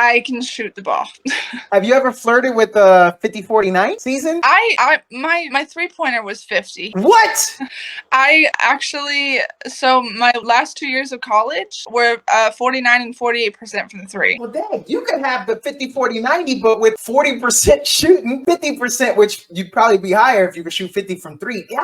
I can shoot the ball. Have you ever flirted with the 50-40-90 season? My 3-pointer was 50. What? So my last 2 years of college were 49 and 48% from the three. Well, dang, you could have the 50-40-90, but with 40% shooting, 50%, which you'd probably be higher if you could shoot 50 from three. Yeah.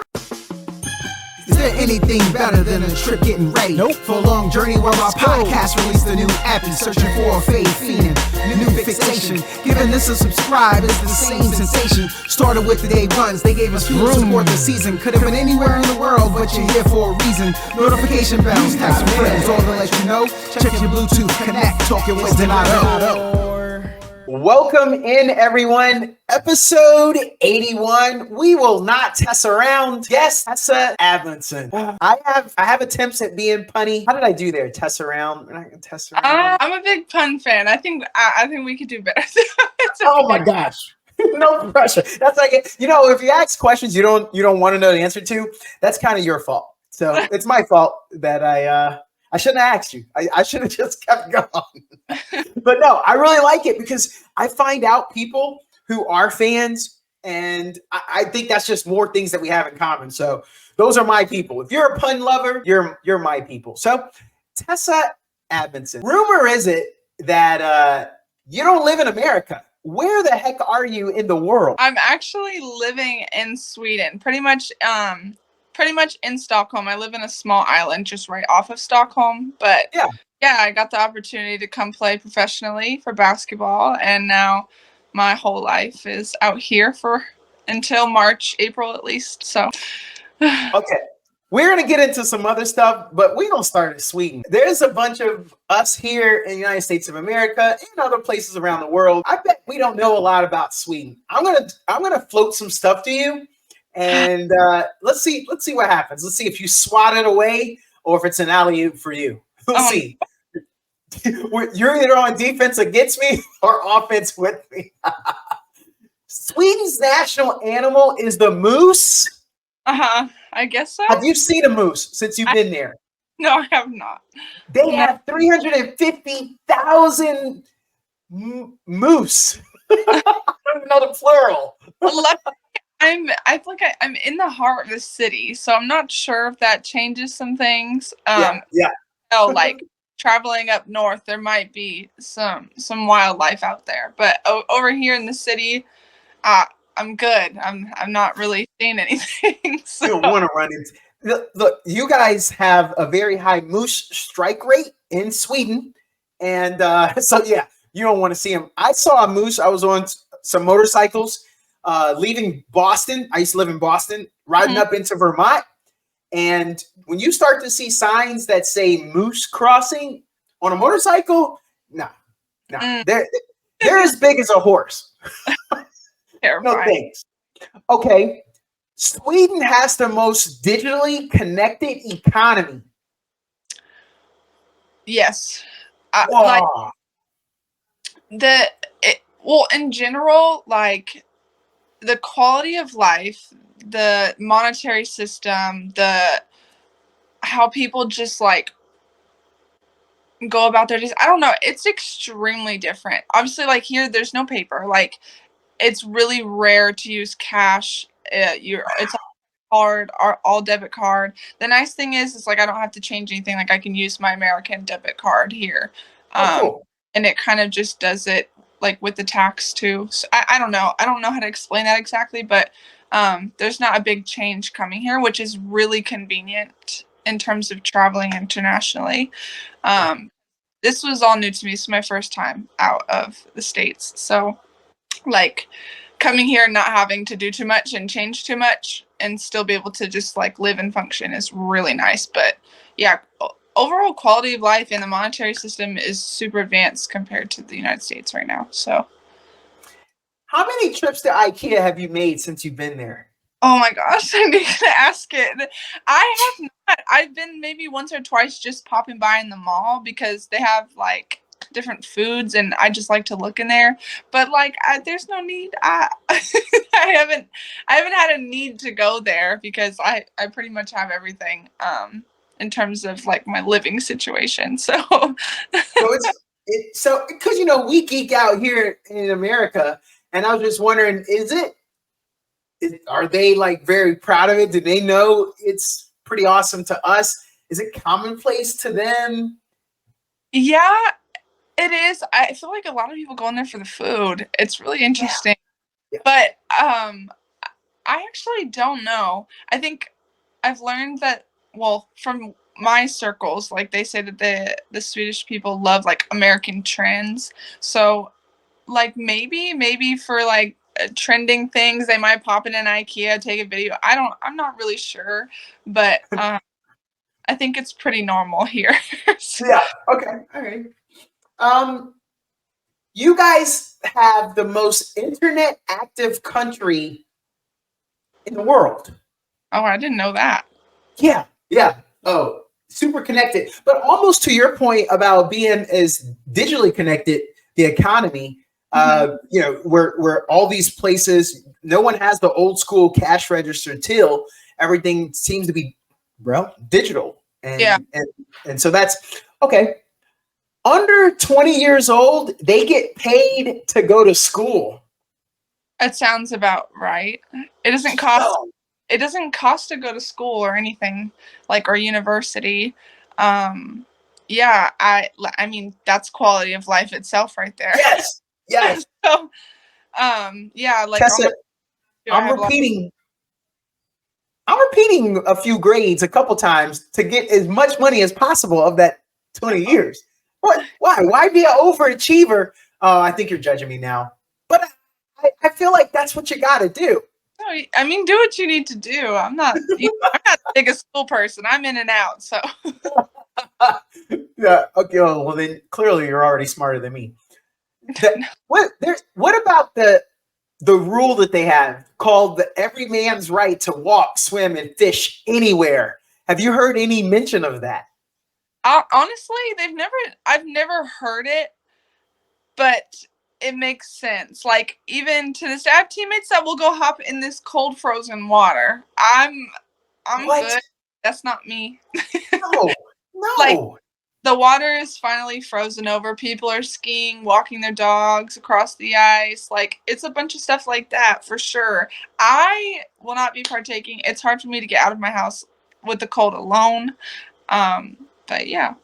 Is there anything better than a trip getting ready? Nope. For a long journey where our podcast released a new epi, searching for a fade fiend, new fixation. Giving this a subscribe is the same sensation. Started with the day ones, they gave us fuel to support the season. Could have been anywhere in the world, but you're here for a reason. Notification bells, text some friends, all to let you know. Check your Bluetooth, connect, talk your wisdom out. Welcome in, everyone. Episode 81. We will not Tessaround. Yes, Tessa Amundsen. I have attempts at being punny. How did I do there? Tessaround. I'm a big pun fan. I think we could do better. Oh my gosh. No pressure. That's like it. If you ask questions you don't want to know the answer to, that's kind of your fault. So it's my fault that I shouldn't have asked you. I should have just kept going. But no, I really like it because I find out people who are fans, and I think that's just more things that we have in common. So those are my people. If you're a pun lover, you're my people. So Tessa Amundsen. Rumor is it that you don't live in America. Where the heck are you in the world? I'm actually living in Sweden, pretty much in Stockholm. I live in a small island just right off of Stockholm. But yeah, I got the opportunity to come play professionally for basketball, and now my whole life is out here until March, April at least. So okay. We're going to get into some other stuff, but we're going to start in Sweden. There's a bunch of us here in the United States of America and other places around the world. I bet we don't know a lot about Sweden. I'm going to float some stuff to you, and let's see what happens. Let's see if you swat it away or if it's an alley-oop for you. We'll see. You're either on defense against me or offense with me. Sweden's national animal is the moose. I guess so. Have you seen a moose since you've been there? No, I have not. They have 350,000 moose. I don't know the plural. I feel like I'm in the heart of the city, so I'm not sure if that changes some things. Like traveling up north, there might be some wildlife out there, but over here in the city, I'm good. I'm not really seeing anything. So. You don't want to run into. Look, you guys have a very high moose strike rate in Sweden, and so yeah, you don't want to see them. I saw a moose. I was on some motorcycles leaving Boston. I used to live in Boston, riding up into Vermont, and when you start to see signs that say moose crossing on a motorcycle, no, they're as big as a horse. Terrifying. No thanks. Okay. Sweden has the most digitally connected economy. Yes. In general, like the quality of life, the monetary system, how people just like go about their days. I don't know. It's extremely different. Obviously, like here, there's no paper. Like, it's really rare to use cash. It's hard, all debit card. The nice thing is like I don't have to change anything. Like I can use my American debit card here, cool. And it kind of just does it like with the tax too. So I don't know. I don't know how to explain that exactly, but there's not a big change coming here, which is really convenient in terms of traveling internationally. This was all new to me. This is my first time out of the States, so. Like coming here and not having to do too much and change too much and still be able to just like live and function is really nice. But yeah, overall quality of life in the monetary system is super advanced compared to the United States right now. So how many trips to IKEA have you made since you've been there? Oh my gosh, I need to ask it. I have not. I've been maybe once or twice just popping by in the mall because they have like different foods and I just like to look in there, but like there's no need. I haven't had a need to go there because I pretty much have everything in terms of like my living situation. So So because we geek out here in America, and I was just wondering, are they like very proud of it? Do they know it's pretty awesome to us? Is it commonplace to them? Yeah, it is. I feel like a lot of people go in there for the food. It's really interesting. Yeah. But I actually don't know. I think I've learned that, well, from my circles, like they say that the Swedish people love like American trends. So like maybe for like trending things, they might pop in an IKEA, take a video. I'm not really sure, but I think it's pretty normal here. So, Yeah. Okay. All right. You guys have the most internet active country in the world. oh, I didn't know that. Yeah. Yeah. Oh, super connected. But almost to your point about being as digitally connected, the economy, where all these places, no one has the old school cash register till everything seems to be, digital. And so that's okay. Under 20 years old, they get paid to go to school. That sounds about right. It doesn't cost. It doesn't cost to go to school or anything like or university. Yeah, I mean that's quality of life itself right there. Yes. Yes. So, yeah, like Tessa, I'm repeating a few grades a couple times to get as much money as possible of that 20 years. What? Why? Why be an overachiever? Oh, I think you're judging me now. But I feel like that's what you got to do. No, I mean, do what you need to do. I'm not the biggest school person. I'm in and out. So. Yeah. Okay. Well, then clearly you're already smarter than me. What about the rule that they have called the every man's right to walk, swim, and fish anywhere? Have you heard any mention of that? Honestly, I've never heard it, but it makes sense. Like even to this day, I have teammates that will go hop in this cold frozen water. I'm What? good. That's not me. No. Like the water is finally frozen over. People are skiing, walking their dogs across the ice. Like it's a bunch of stuff like that for sure. I will not be partaking. It's hard for me to get out of my house with the cold alone. But yeah.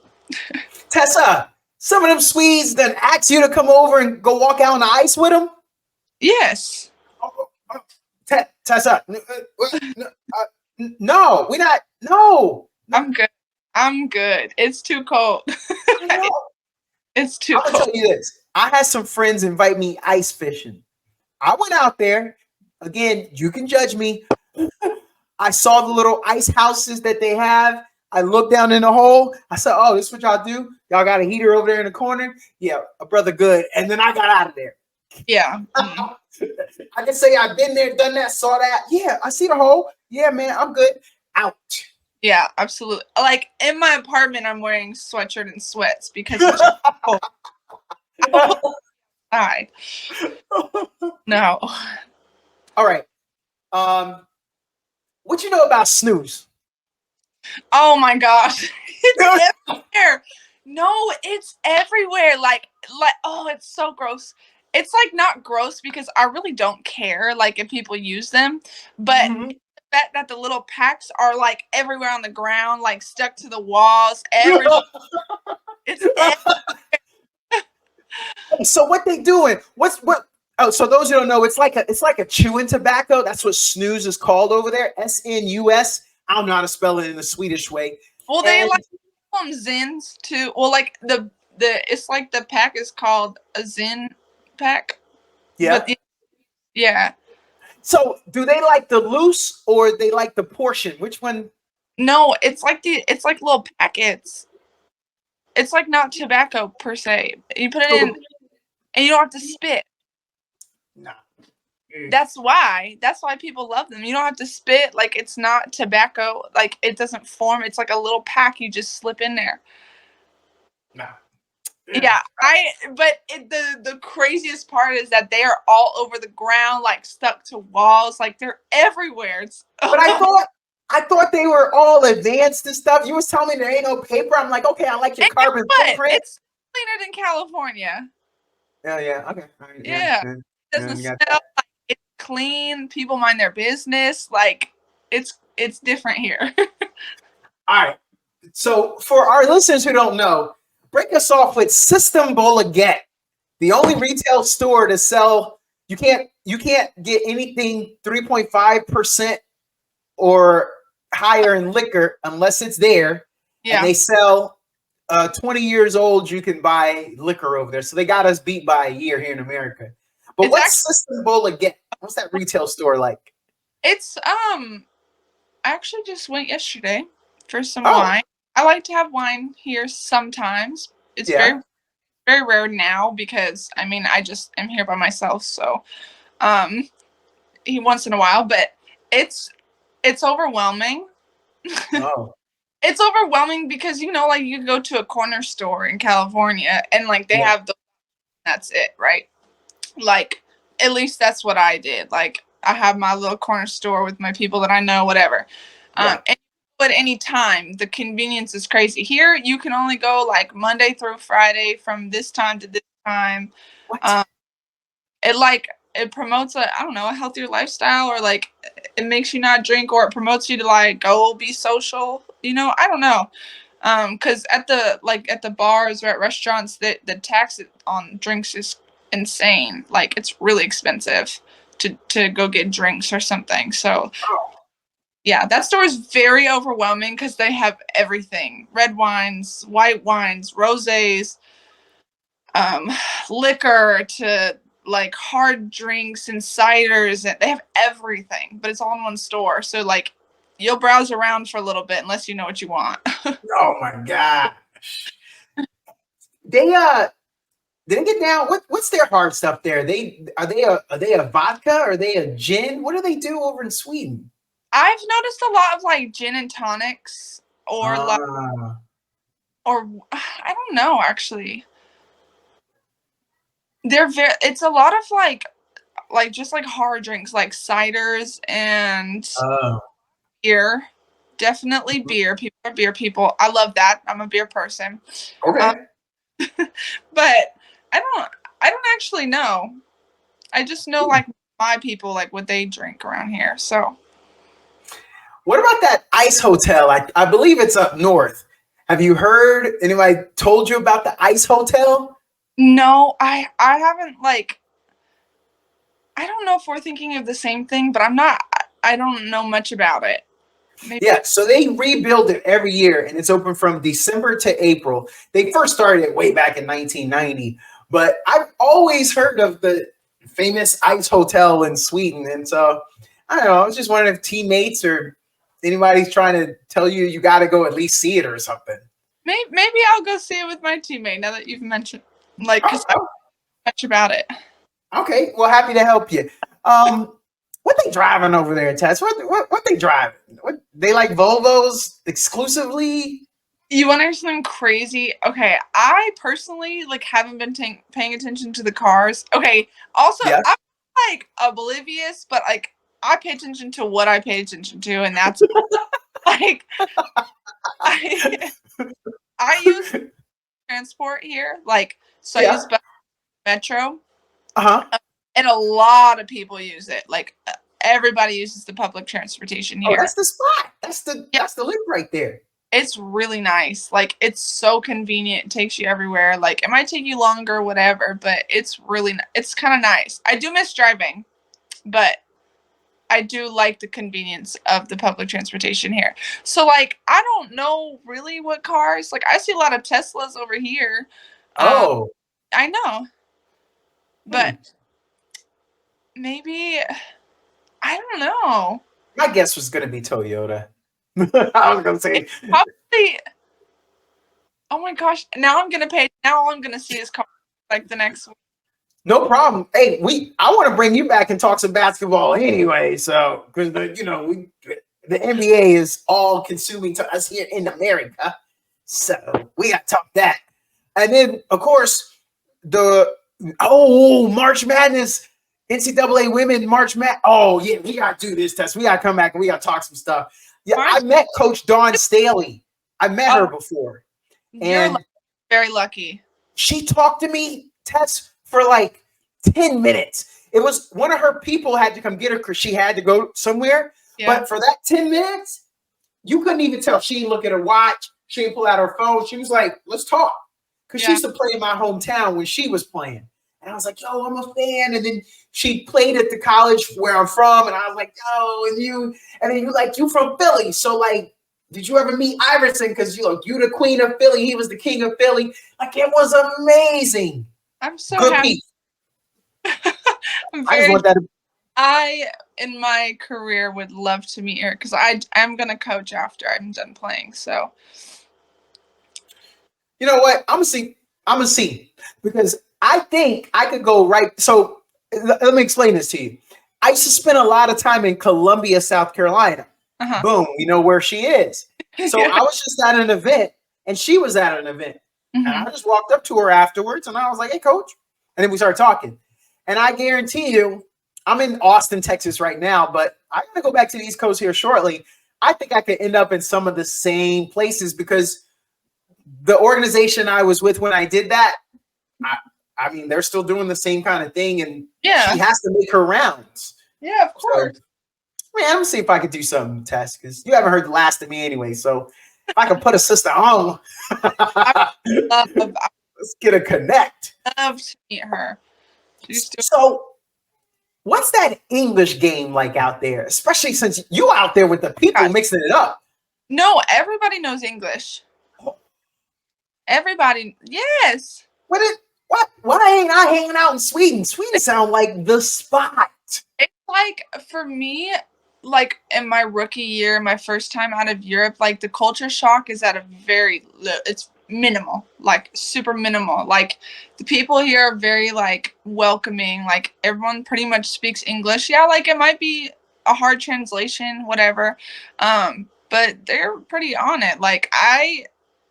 Tessa, some of them Swedes that ask you to come over and go walk out on the ice with them? Yes. Tessa, no, we're not. No. I'm good. I'm good. It's too cold. It's too cold. I'm gonna tell you this. I had some friends invite me ice fishing. I went out there. Again, you can judge me. I saw the little ice houses that they have. I looked down in the hole. I said, oh, this is what y'all do? Y'all got a heater over there in the corner? Yeah, a brother good. And then I got out of there. Yeah. I can say I've been there, done that, saw that. Yeah, I see the hole. Yeah, man, I'm good. Out. Yeah, absolutely. Like in my apartment, I'm wearing sweatshirt and sweats because it's cold. Hi. No. All right. What you know about snooze? Oh my gosh. It's everywhere. No, it's everywhere. Like oh, it's so gross. It's like not gross because I really don't care like if people use them, but the fact that the little packs are like everywhere on the ground, like stuck to the walls, everywhere. It's So what they doing? What? Oh, so those who don't know, it's like a chewing tobacco. That's what snooze is called over there. SNUS. I don't know how to spell it in the Swedish way. Well, they like call them Zins too. Well, like the it's like the pack is called a Zin pack. Yeah. Yeah. So do they like the loose or they like the portion? Which one? No, it's like little packets. It's like not tobacco per se. You put it in and you don't have to spit. No. That's why people love them. You don't have to spit. Like it's not tobacco. Like it doesn't form. It's like a little pack you just slip in there. No. Yeah, the craziest part is that they are all over the ground, like stuck to walls, like they're everywhere. But I thought they were all advanced and stuff. You was telling me there ain't no paper. I'm like, okay, I like your carbon footprint. cleaner than California. Oh yeah. Okay. All right, Yeah. It doesn't you smell. got that. Like, it's clean. People mind their business. Like it's different here. All right. So for our listeners who don't know, break us off with System Bolliget, the only retail store to sell. You can't get anything 3.5% or higher in liquor unless it's there. Yeah. And they sell 20 years old. You can buy liquor over there. So they got us beat by a year here in America. But It's what's System Bolliget? What's that retail store like? It's I actually just went yesterday for some Oh. wine. I like to have wine here sometimes. It's Yeah. very very rare now because I mean I just am here by myself, so once in a while, but it's overwhelming. Oh. It's overwhelming because like you go to a corner store in California and like they have that's it, right? Like at least that's what I did. Like I have my little corner store with my people that I know, whatever. And at any time, the convenience is crazy. Here, you can only go like Monday through Friday from this time to this time. What? It promotes a healthier lifestyle, or like it makes you not drink, or it promotes you to like go be social. I don't know. Because at the bars or at restaurants, the tax on drinks is insane. Like it's really expensive to go get drinks or something. So yeah, that store is very overwhelming because they have everything: red wines, white wines, rosés, liquor to like hard drinks and ciders, and they have everything, but it's all in one store. So like you'll browse around for a little bit unless you know what you want. Oh my gosh. They didn't get down. What's their hard stuff there? Are they a vodka? Are they a gin? What do they do over in Sweden? I've noticed a lot of like gin and tonics or I don't know actually. It's a lot of like just like hard drinks like ciders and beer. Definitely beer. People are beer people. I love that. I'm a beer person. Okay. But I don't actually know. I just know like my people, like what they drink around here. So what about that ice hotel? I believe it's up north. Have you heard anybody told you about the ice hotel? no, I haven't like I don't know if we're thinking of the same thing, but I don't know much about it. Maybe. Yeah, so they rebuild it every year, and it's open from December to April. They first started it way back in 1990, but I've always heard of the famous ice hotel in Sweden, and so I don't know. I was just wondering if teammates or anybody's trying to tell you got to go at least see it or something. Maybe I'll go see it with my teammate now that you've mentioned, like, because I don't know much about it. Okay, well, happy to help you. What they driving over there, Tess? What they driving? What they like Volvos exclusively? You want to hear something crazy? Okay, I personally like haven't been paying attention to the cars. Okay, also I'm like oblivious, but like I pay attention to what I pay attention to, and that's like I use transport here, like so I use Metro. And a lot of people use it. Like everybody uses the public transportation here. Oh, that's the spot. That's the link right there. It's really nice. Like it's so convenient. It takes you everywhere. Like it might take you longer, whatever, but it's kind of nice. I do miss driving, but I do like the convenience of the public transportation here. So like I don't know really what cars. Like I see a lot of Teslas over here. I know, but. Maybe I don't know. My guess was going to be Toyota. I was going to say probably. Oh my gosh! Now I'm going to pay. Now all I'm going to see is car like the next week. No problem. Hey, I want to bring you back and talk some basketball anyway. So because the NBA is all consuming to us here in America, so we got to talk that. And then of course March Madness. NCAA women March Madness. Oh yeah, we gotta do this, Tess. We gotta come back and we gotta talk some stuff. Yeah, I met Coach Dawn Staley. I met her before, and very lucky. she talked to me, Tess, for like 10 minutes. It was one of her people had to come get her because she had to go somewhere. Yeah. But for that 10 minutes, you couldn't even tell. She didn't look at her watch. She didn't pull out her phone. She was like, let's talk. Because she used to play in my hometown when she was playing. And I was like, yo, I'm a fan. And then she played at the college where I'm from. And I was like, yo, and then you like, you from Philly. So like, did you ever meet Iverson? Because you the queen of Philly. He was the king of Philly. Like, it was amazing. I'm so good happy. I just want that. I, in my career, would love to meet her because I'm going to coach after I'm done playing. So, you know what? I'm going to see. Because I think I could go right. So let me explain this to you. I used to spend a lot of time in Columbia, South Carolina. Boom. You know where she is. So I was just at an event and she was at an event. And I just walked up to her afterwards and I was like, hey, coach. And then we started talking. And I guarantee you, I'm in Austin, Texas right now, but I'm going to go back to the East Coast here shortly. I think I could end up in some of the same places because the organization I was with when I did that, I mean, they're still doing the same kind of thing. And she has to make her rounds. Yeah, of course. So, man, I'm going to see if I could do something, Tess, because you haven't heard the last of me anyway. So if I can put a sister on, let's get a connect. I love to meet her. So what's that English game like out there, especially since you out there with the people mixing it up? No, everybody knows English. Everybody, yes. Why ain't I hanging out in Sweden? Sweden sound like the spot. It's like, for me, like in my rookie year, my first time out of Europe, like the culture shock is at a very low, it's minimal, like super minimal. Like the people here are very like welcoming, like everyone pretty much speaks English. Yeah, like it might be a hard translation, whatever. But they're pretty on it. Like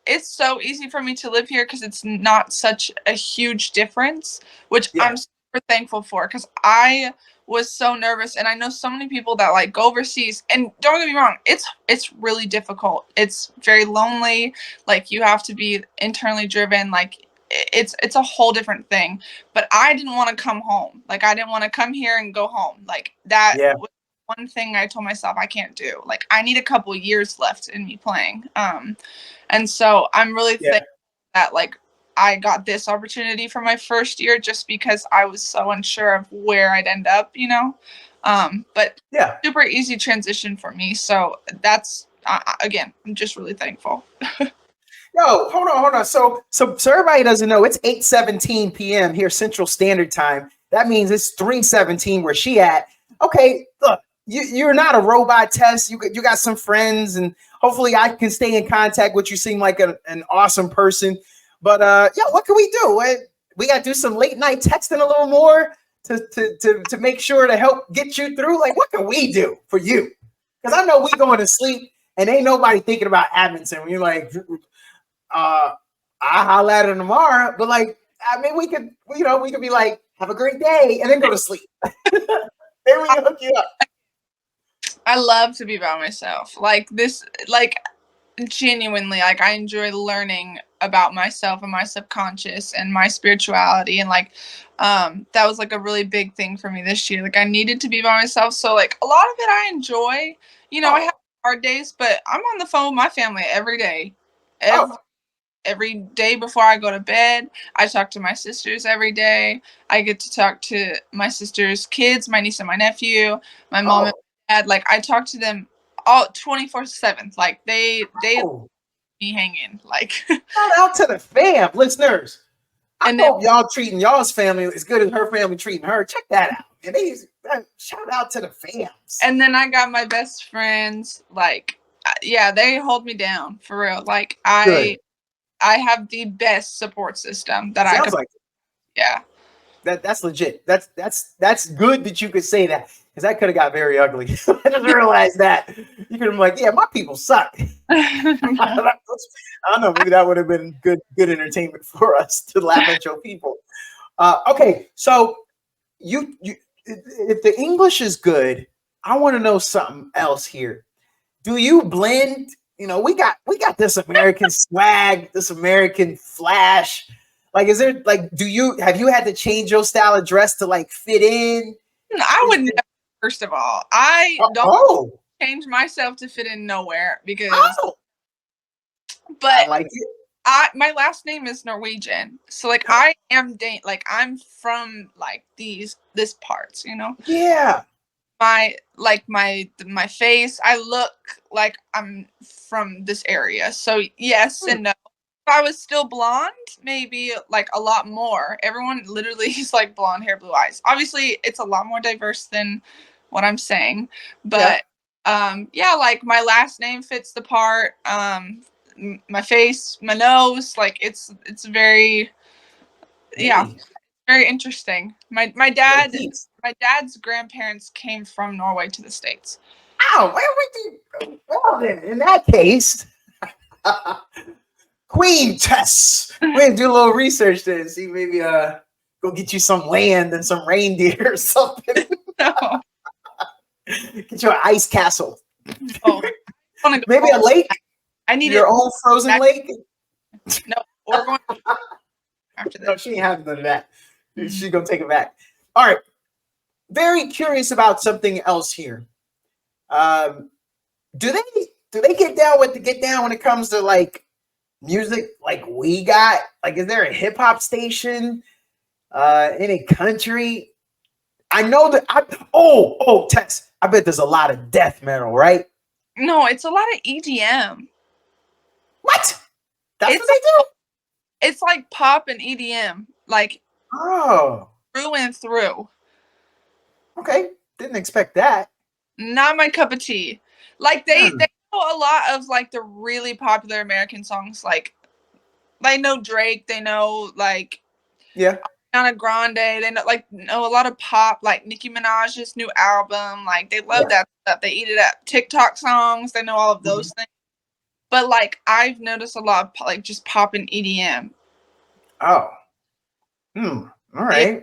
it's so easy for me to live here because it's not such a huge difference, which I'm super thankful for because I was so nervous. And I know so many people that like go overseas, and don't get me wrong, it's really difficult. It's very lonely. Like you have to be internally driven. Like it's a whole different thing. But I didn't want to come home. Like I didn't want to come here and go home. Like that was one thing I told myself I can't do. Like I need a couple years left in me playing. And so I'm really thankful that like I got this opportunity for my first year just because I was so unsure of where I'd end up, you know. But super easy transition for me. So that's again, I'm just really thankful. Yo, hold on. So everybody doesn't know, it's 8:17 p.m. here Central Standard Time. That means it's 3:17 where she at. Okay, look, you're not a robot, Tess. You got some friends, and hopefully I can stay in contact with you. Seem like an awesome person. But what can we do? We got to do some late night texting a little more to make sure to help get you through. Like, what can we do for you? Because I know we going to sleep and ain't nobody thinking about Amundsen. When you're like, I'll holler at her tomorrow. But like, I mean, we could be like, have a great day, and then go to sleep. Then we hook you up. I love to be by myself. Like this, like genuinely, like I enjoy learning about myself and my subconscious and my spirituality, and like that was like a really big thing for me this year. Like I needed to be by myself, so like a lot of it I enjoy. You know, I have hard days, but I'm on the phone with my family every day. Every day before I go to bed. I talk to my sisters every day. I get to talk to my sister's kids, my niece and my nephew, my mom and dad. Like I talk to them all 24/7. Like they me hanging. Like shout out to the fam, listeners. I hope y'all treating y'all's family as good as her family treating her. Check that out. And shout out to the fams. And then I got my best friends. Like they hold me down for real. Like I have the best support system that I could. Like yeah. That's legit. That's good that you could say that, because that could have got very ugly. I just realized that. You could have been like, yeah, my people suck. I don't know, maybe that would have been good entertainment for us to laugh at your people. Okay, so you if the English is good, I want to know something else here. Do you blend? You know, we got this American swag, this American flash. Like, is there like, have you had to change your style of dress to like fit in? I would never. First of all, I don't Oh, change myself to fit in nowhere because. oh, I But like it. my last name is Norwegian, so like I am like I'm from like this parts, you know. Yeah. My face, I look like I'm from this area. So yes and no. If I was still blonde, maybe like a lot more. Everyone literally is like blonde hair, blue eyes. Obviously, it's a lot more diverse than what I'm saying, but yeah, like my last name fits the part. My face, my nose, like it's very yeah, Hey, very interesting. My yeah, dad geez. my dad's grandparents came from Norway to the States. Ow, well then, in that case, Queen Tess. We're gonna do a little research then, see maybe go get you some land and some reindeer or something. No, Get you an ice castle. no. I wanna go Maybe a home. lake, I need your it. own frozen lake. No, we're going after No, this. she ain't having none of that. She's gonna take it back. All right. Very curious about something else here. Do they get down when it comes to like music like we got? Like, is there a hip hop station in a country? I know that Tex, I bet there's a lot of death metal, right? No, it's a lot of EDM. What? That's It's what they do? It's like pop and EDM, like Oh, through and through. okay. Didn't expect that. Not my cup of tea. Like they know a lot of like the really popular American songs. Like they know Drake. They know like Yeah. Ariana Grande. They know a lot of pop. Like Nicki Minaj's new album. Like they love that stuff. They eat it up. TikTok songs. They know all of those things. But like I've noticed a lot of like just pop and EDM. Oh. All right.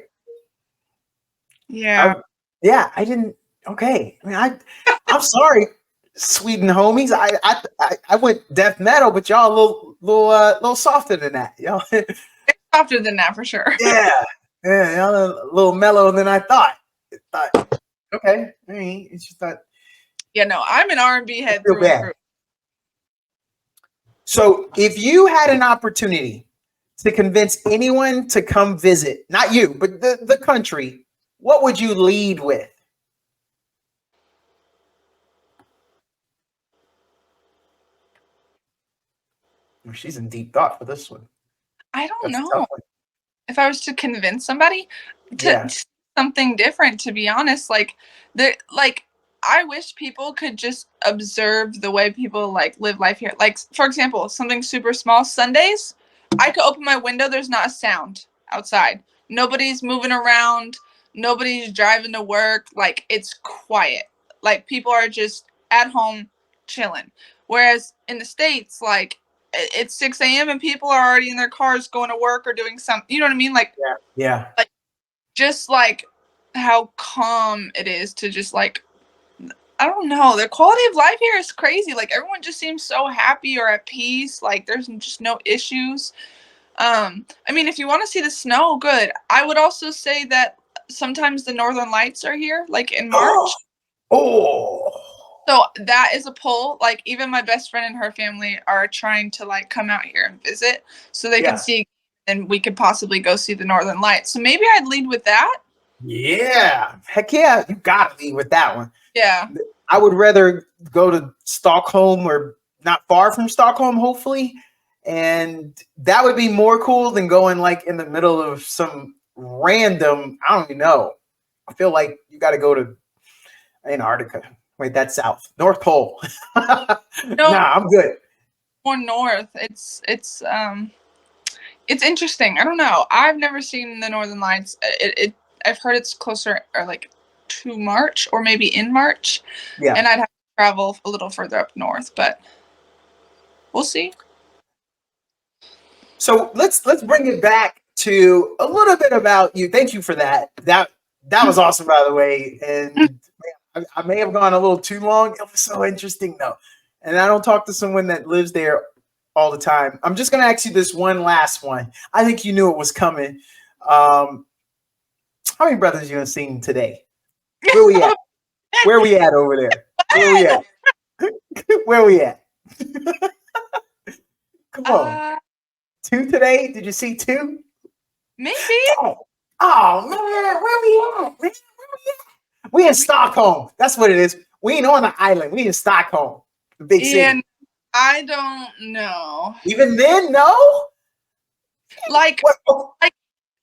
Yeah. Yeah, I didn't. Okay, I mean, I'm sorry, Sweden homies. I went death metal, but y'all a little softer than that. Y'all, Softer than that for sure. yeah, y'all a little mellower than I thought. Okay, I mean, it's just thought. Yeah, no, I'm an R&B head Feel through bad. and through. So, if you had an opportunity to convince anyone to come visit, not you, but the country, what would you lead with? Oh, she's in deep thought for this one. I don't That's a know tough one. if I was to convince somebody to something different. To be honest, like I wish people could just observe the way people like live life here. Like for example, something super small. Sundays, I could open my window. There's not a sound outside. Nobody's moving around. Nobody's driving to work. Like it's quiet. Like people are just at home chilling. Whereas in the States, like it's 6 a.m. and people are already in their cars going to work or doing something. You know what I mean? Like, yeah. Like just like how calm it is to just like, I don't know. The quality of life here is crazy. Like everyone just seems so happy or at peace. Like there's just no issues. I mean, if you want to see the snow, good. I would also say that sometimes the northern lights are here, like in March. Oh. So that is a pull. Like even my best friend and her family are trying to like come out here and visit so they can see, and we could possibly go see the northern lights. So maybe I'd lead with that. Yeah. Heck yeah. You gotta lead with that one. Yeah. I would rather go to Stockholm or not far from Stockholm, hopefully. And that would be more cool than going like in the middle of some random, I don't even know. I feel like you got to go to Antarctica. Wait, that's south. North Pole. No, nah, I'm good. More north. It's interesting. I don't know. I've never seen the northern lights. I've heard it's closer or like to March or maybe in March. Yeah. And I'd have to travel a little further up north, but we'll see. So let's bring it back to a little bit about you. Thank you for that. That was awesome, by the way. And I may have gone a little too long. It was so interesting though. And I don't talk to someone that lives there all the time. I'm just gonna ask you this one last one. I think you knew it was coming. How many brothers you have seen today? Where we at? Where we at over there? Where we at? Where we at? Come on. 2 today? Did you see 2? Maybe. Oh man, where we at? Man, where we at? We in Stockholm. That's what it is. We ain't on the island. We in Stockholm, the big city. And I don't know. Even then, no. Like, What?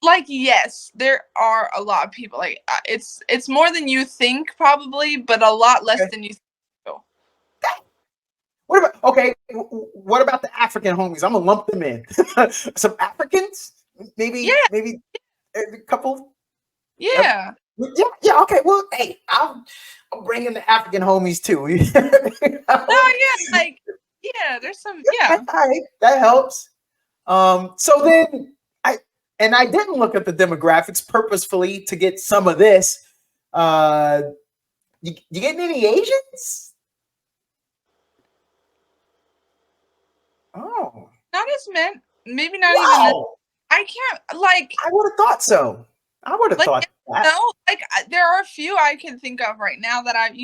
like yes, there are a lot of people. Like it's more than you think probably, but a lot less than you think. What about what about the African homies? I'm gonna lump them in. Some Africans, maybe a couple. Yeah. Yeah. Okay. Well, hey, I'm bringing the African homies too. There's some. All right, that helps. So then I didn't look at the demographics purposefully to get some of this. You getting any Asians? Oh, Not as many. Maybe not even. I can't like. I would have thought so. I would have thought that. No, like there are a few I can think of right now that I've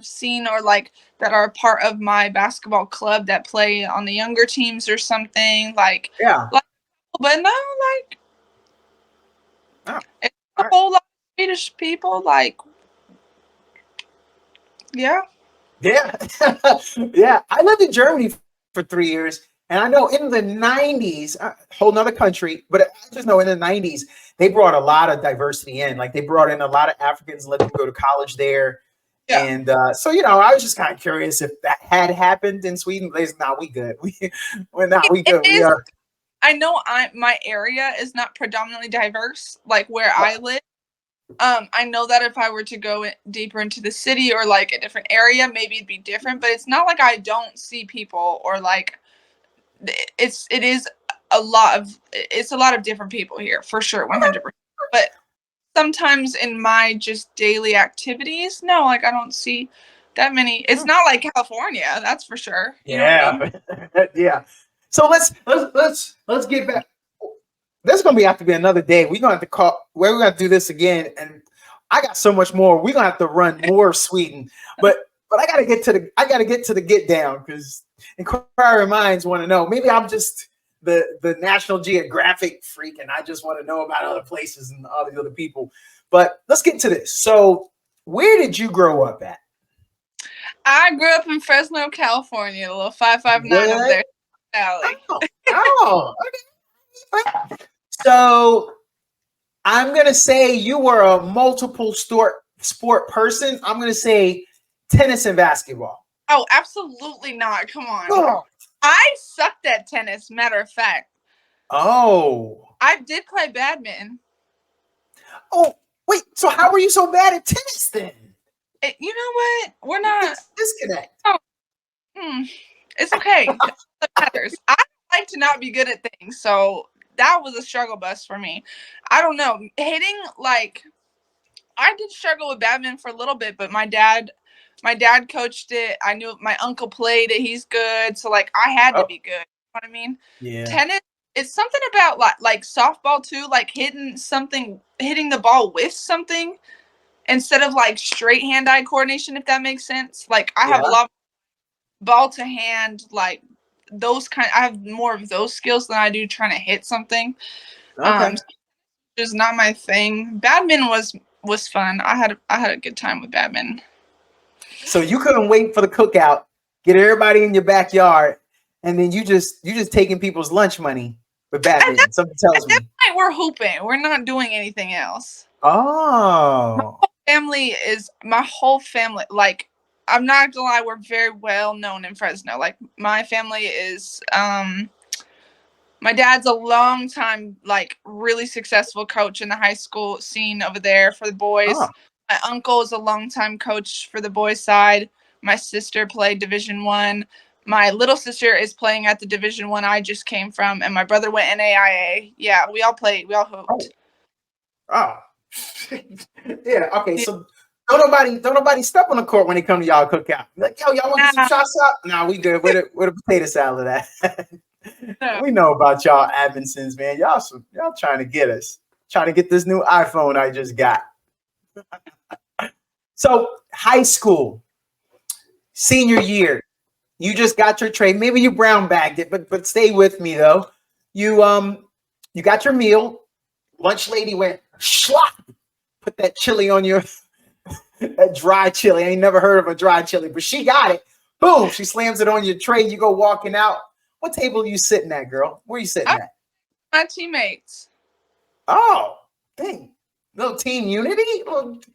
seen or like that are part of my basketball club that play on the younger teams or something. Like, but no, like it's a whole lot of Swedish people. Like, yeah. I lived in Germany for 3 years. And I know in the 90s, a whole nother country, but I just know in the 90s, they brought a lot of diversity in. Like they brought in a lot of Africans, let them go to college there. Yeah. And so, I was just kind of curious if that had happened in Sweden. Nah, we good. We're not, we good. We are. I know my area is not predominantly diverse, like where I live. I know that if I were to go deeper into the city or like a different area, maybe it'd be different, but it's not like I don't see people or like, it's a lot of different people here for sure, 100%. But sometimes in my just daily activities, no, like I don't see that many. It's not like California, that's for sure. You know what I mean? Yeah. So let's get back. There's gonna have to be another day. We're gonna have to call. We're gonna do this again, and I got so much more. We're gonna have to run more Sweden, but I gotta get to the get down because inquiring minds want to know. Maybe I'm just the National Geographic freak, and I just want to know about other places and all the other people. But let's get to this. So, where did you grow up at? I grew up in Fresno, California, a little 559 over there. Okay. So, I'm gonna say you were a multiple sport person. I'm gonna say tennis and basketball. Oh, absolutely not. Come on. I sucked at tennis, matter of fact. Oh. I did play badminton. Oh, wait. So how were you so bad at tennis then? You know what? We're not. Disconnect. Oh. It's okay. That matters. I like to not be good at things, so that was a struggle bus for me. I don't know. Hitting, like, I did struggle with badminton for a little bit, but my dad coached it. I knew my uncle played it. He's good. So like I had to be good. You know what I mean? Yeah. Tennis, it's something about like softball too, like hitting the ball with something instead of like straight hand-eye coordination, if that makes sense. Like I have a lot of ball to hand, like those I have more of those skills than I do trying to hit something. Okay. Just not my thing. Badminton was fun. I had a good time with badminton. So you couldn't wait for the cookout, get everybody in your backyard, and then you just taking people's lunch money with badminton. Something tells me. We're hooping. We're not doing anything else. Oh. My whole family, like, I'm not gonna lie, we're very well known in Fresno. Like, my family is, my dad's a long time, like, really successful coach in the high school scene over there for the boys. Oh. My uncle is a longtime coach for the boys' side. My sister played Division I. My little sister is playing at the Division I I just came from, and my brother went NAIA. Yeah, we all played. We all hooped. Oh. Yeah. Okay. So don't nobody step on the court when they come to y'all cookout. Like, yo, y'all want to get some shots up? Nah, we good. Where the potato salad at? No. We know about y'all Amundsens, man. Y'all trying to get us. Trying to get this new iPhone I just got. So high school, senior year, you just got your trade. Maybe you brown bagged it, but stay with me though. You got your meal. Lunch lady went slop. Put that chili on your that dry chili. I ain't never heard of a dry chili, but she got it. Boom! She slams it on your tray. You go walking out. What table are you sitting at, girl? Where are you sitting at? My teammates. Oh, dang. Little team unity?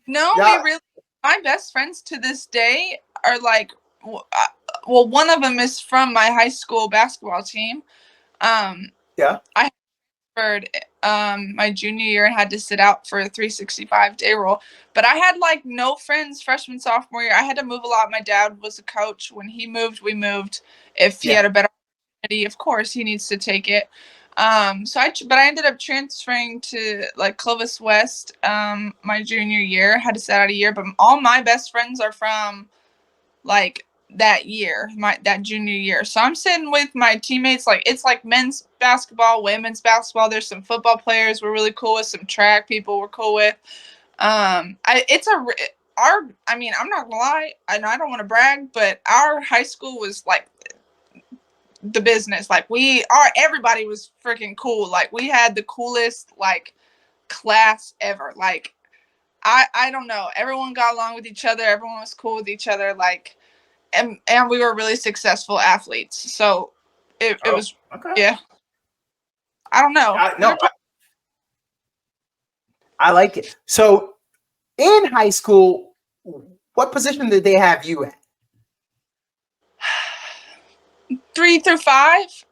No, Yeah. we really. My best friends to this day are like, well, one of them is from my high school basketball team. Yeah. I transferred my junior year and had to sit out for a 365-day rule. But I had like no friends freshman, sophomore year. I had to move a lot. My dad was a coach. When he moved, we moved. If he had a better opportunity, of course, he needs to take it. But I ended up transferring to like Clovis West my junior year. Had to sit out a year, but all my best friends are from like that year, that junior year. So I'm sitting with my teammates. Like it's like men's basketball, women's basketball. There's some football players we're really cool with. Some track people we're cool with. I'm not gonna lie. I don't want to brag, but our high school was like the business. Like everybody was freaking cool. Like we had the coolest like class ever. Like I don't know. Everyone got along with each other. Everyone was cool with each other. Like and we were really successful athletes. So it was okay. Yeah. I don't know. I like it. So in high school, what position did they have you at? 3 through 5.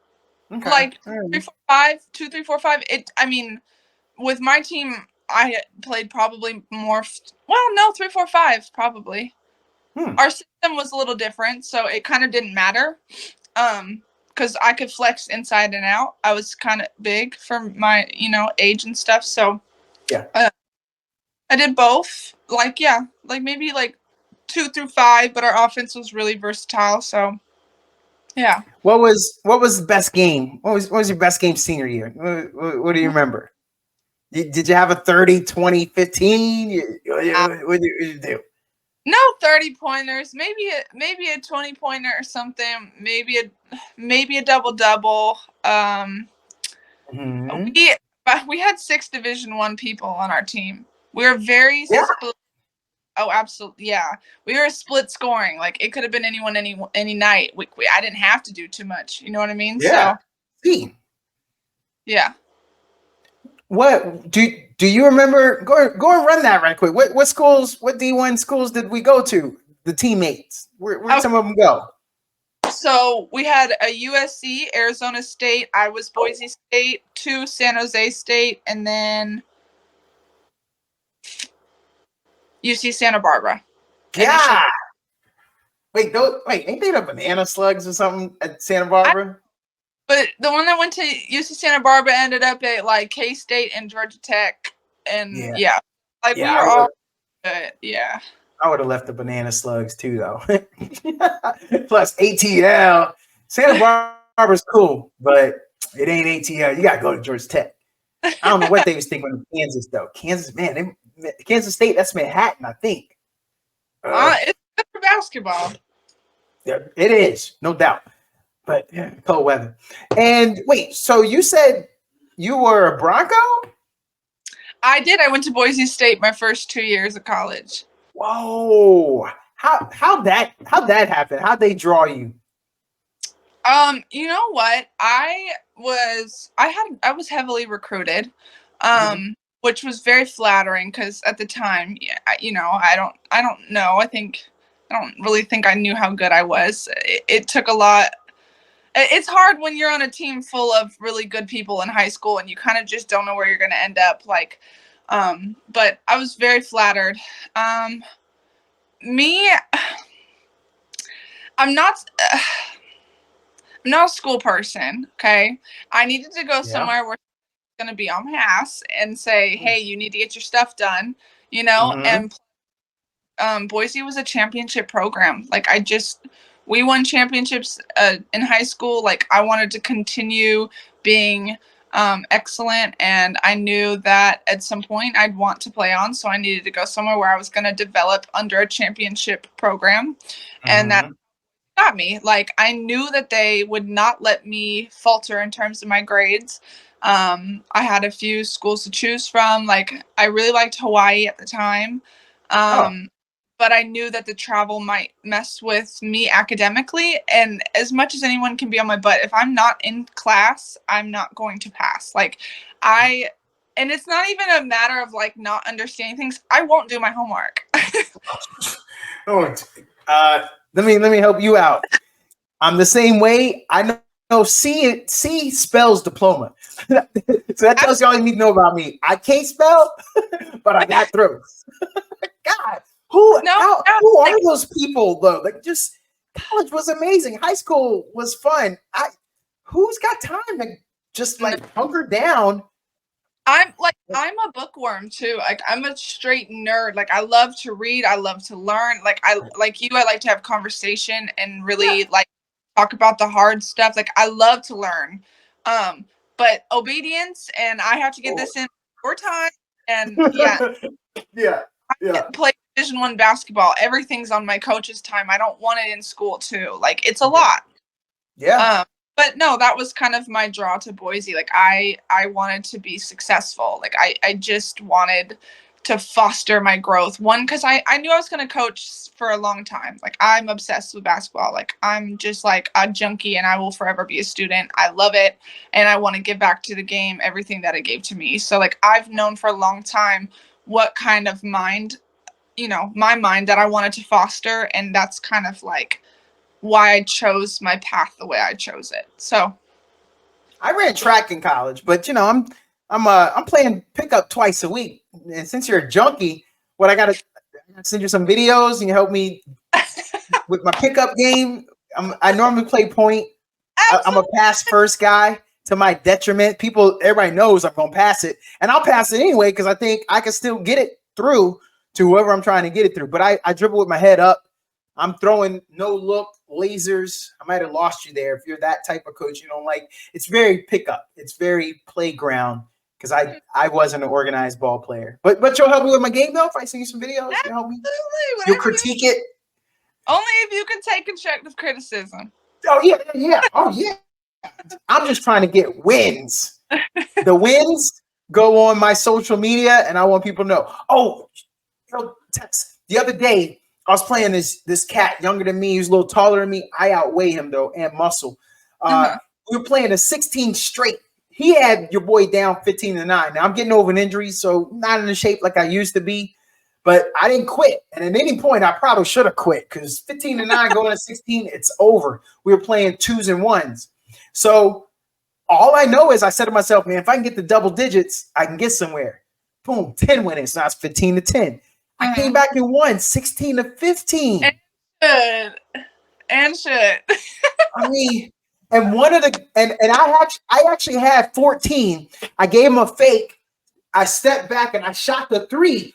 Okay. Like 3, 4, 5, 2, 3, 4, 5. With my team, I played probably more. Well, no, 3, 4, 5 probably. Our system was a little different, so it kind of didn't matter. Because I could flex inside and out. I was kind of big for my, age and stuff. So yeah, I did both. Like maybe like 2 through 5, but our offense was really versatile. So yeah. What was the best game? What was your best game senior year? What do you remember? Did you have a 30, 20, 15? What did you do? No 30-pointers, maybe a 20-pointer or something, maybe a double. We had 6 Division I people on our team. We were very split. Oh, absolutely, yeah. We were split scoring. Like it could have been anyone, any night. I didn't have to do too much. You know what I mean? Yeah. So, yeah. What do you remember? Go and run that right quick. What schools? What D1 schools did we go to? The teammates. Where some of them go? So we had a USC, Arizona State. I was Boise State, 2 San Jose State, and then UC Santa Barbara. Yeah. Wait, ain't they the banana slugs or something at Santa Barbara? But the one that went to UC Santa Barbara ended up at like K-State and Georgia Tech, and we were all good. Yeah. I would have left the banana slugs too, though. Plus ATL. Santa Barbara's cool, but it ain't ATL. You gotta go to Georgia Tech. I don't know what they was thinking of Kansas though. Kansas State. That's Manhattan, I think. It's good for basketball. Yeah, it is, no doubt. But cold weather. And wait, so you said you were a Bronco? I did. I went to Boise State my first 2 years of college. Whoa! How'd that happen? How'd they draw you? You know what? I was heavily recruited, which was very flattering because at the time, I don't know. I don't really think I knew how good I was. It took a lot. It's hard when you're on a team full of really good people in high school and you kind of just don't know where you're going to end up. Like, but I was very flattered. I'm not a school person. Okay. I needed to go somewhere where it's going to be on my ass and say, hey, you need to get your stuff done, and Boise was a championship program. Like we won championships in high school. Like I wanted to continue being excellent, and I knew that at some point I'd want to play on, so I needed to go somewhere where I was going to develop under a championship program, and that got me. Like I knew that they would not let me falter in terms of my grades. I had a few schools to choose from. Like I really liked Hawaii at the time. But I knew that the travel might mess with me academically. And as much as anyone can be on my butt, if I'm not in class, I'm not going to pass. And it's not even a matter of like not understanding things. I won't do my homework. Let me help you out. I'm the same way. I know C spells diploma. So that tells you all you need to know about me. I can't spell, but I got through. God. Who are those people though? Like, just college was amazing. High school was fun. Who's got time to just like hunker down? I'm a bookworm too. Like I'm a straight nerd. Like I love to read. I love to learn. Like I like to have conversation and really like talk about the hard stuff. Like I love to learn. But obedience, and I have to get this in 4 times. And yeah. Play Division I basketball. Everything's on my coach's time. I don't want it in school too. Like it's a lot. Yeah. But no, that was kind of my draw to Boise. Like I wanted to be successful. Like I just wanted to foster my growth. One, because I knew I was going to coach for a long time. Like I'm obsessed with basketball. Like I'm just like a junkie, and I will forever be a student. I love it, and I want to give back to the game everything that it gave to me. So like I've known for a long time what kind of mind, my mind that I wanted to foster, and that's kind of like why I chose my path the way I chose it. So I ran track in college, but I'm playing pickup twice a week. And since you're a junkie, I gotta send you some videos and you help me with my pickup game. I normally play point. I'm a pass first guy to my detriment. Everybody knows I'm gonna pass it, and I'll pass it anyway because I think I can still get it through to whoever I'm trying to get it through. But I dribble with my head up. I'm throwing no look lasers. I might have lost you there if you're that type of coach. It's very pickup. It's very playground because I wasn't an organized ball player. But you'll help me with my game though. If I send you some videos, you'll help me. You'll critique it. Only if you can take constructive criticism. Oh yeah. Oh yeah. I'm just trying to get wins. The wins go on my social media, and I want people to know. Oh, Tess, the other day I was playing this cat younger than me. He's a little taller than me. I outweigh him though, and muscle. We were playing a 16 straight. He had your boy down 15-9. Now I'm getting over an injury, so not in the shape like I used to be. But I didn't quit. And at any point, I probably should have quit because 15-9 going to 16, it's over. We were playing 2s and 1s. So all I know is I said to myself, man, if I can get the double digits, I can get somewhere. Boom, 10 winnings. So now it's 15-10. I came back and won 16-15. And should. I mean, and one of the and I actually had 14. I gave him a fake. I stepped back and I shot the 3.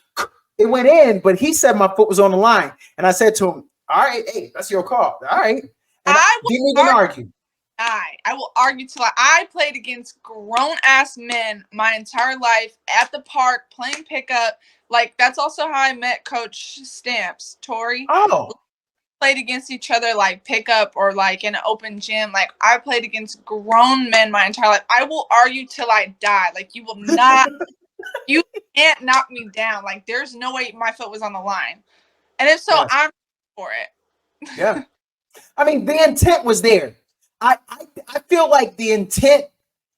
It went in, but he said my foot was on the line. And I said to him, all right, hey, that's your call. All right. And I didn't even argue. I will argue till I played against grown-ass men my entire life at the park playing pickup. Like, that's also how I met Coach Stamps, Tori. Oh. Played against each other like pickup or like in an open gym. Like, I played against grown men my entire life. I will argue till I die. Like, you will not, you can't knock me down. Like, there's no way my foot was on the line. And if so, yes. I'm for it. Yeah. I mean, the intent was there. I feel like the intent,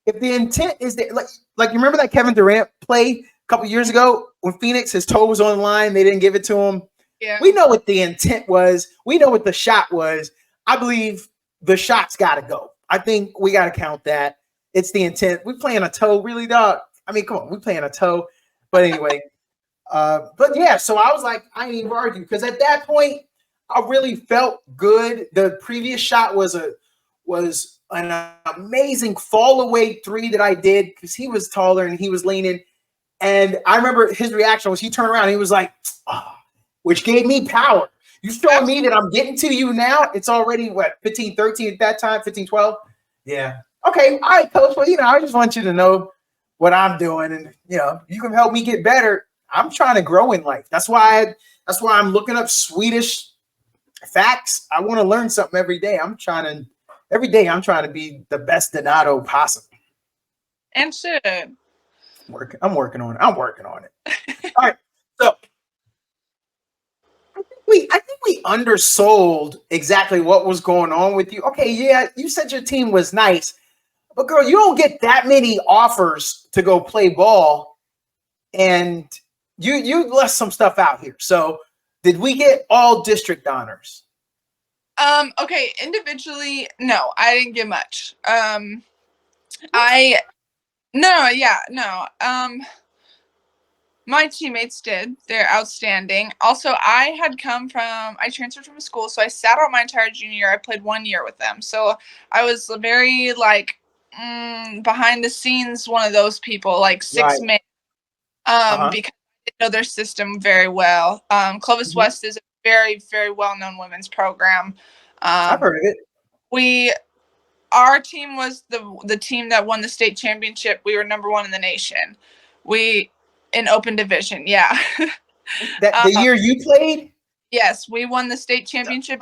if the intent is there, like you remember that Kevin Durant play a couple years ago when Phoenix, his toe was on the line, they didn't give it to him. Yeah. We know what the intent was. We know what the shot was. I believe the shot's got to go. I think we got to count that. It's the intent. We playing a toe, really, dog. I mean, come on, we playing a toe. But anyway, but yeah, so I was like, I ain't even argue because at that point, I really felt good. The previous shot was an amazing fall away 3 that I did because he was taller and he was leaning. And I remember his reaction was he turned around and he was like, oh, which gave me power. You showing me that I'm getting to you now. It's already, what, 15, 13 at that time, 15, 12? Yeah. Okay. All right, Coach. Well, I just want you to know what I'm doing. And, you can help me get better. I'm trying to grow in life. That's why I'm looking up Swedish facts. I want to learn something every day. Every day I'm trying to be the best Donato possible. And should. I'm working on it. All right. So I think we undersold exactly what was going on with you. Okay, yeah, you said your team was nice, but girl, you don't get that many offers to go play ball, and you left some stuff out here. So did we get all district honors? Okay, individually, no, I didn't get much. My teammates did. They're outstanding. Also, I transferred from a school, so I sat out my entire junior year. I played 1 year with them. So I was very, behind the scenes one of those people, like 6 Right. man, because I didn't know their system very well. Clovis West is a very, very well-known women's program. I've heard of it. Our team was the team that won the state championship. We were number 1 in the nation. In open division, yeah. The year you played? Yes, we won the state championship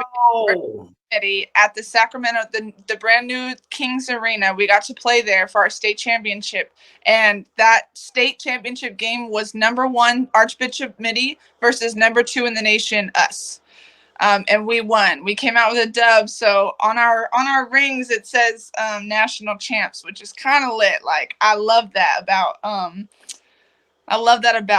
at the Sacramento, the brand new Kings Arena. We got to play there for our state championship, and that state championship game was number 1 Archbishop Mitty versus number 2 in the nation, us. And we won. We came out with a dub. So on our rings it says national champs, which is kind of lit. Like I love that about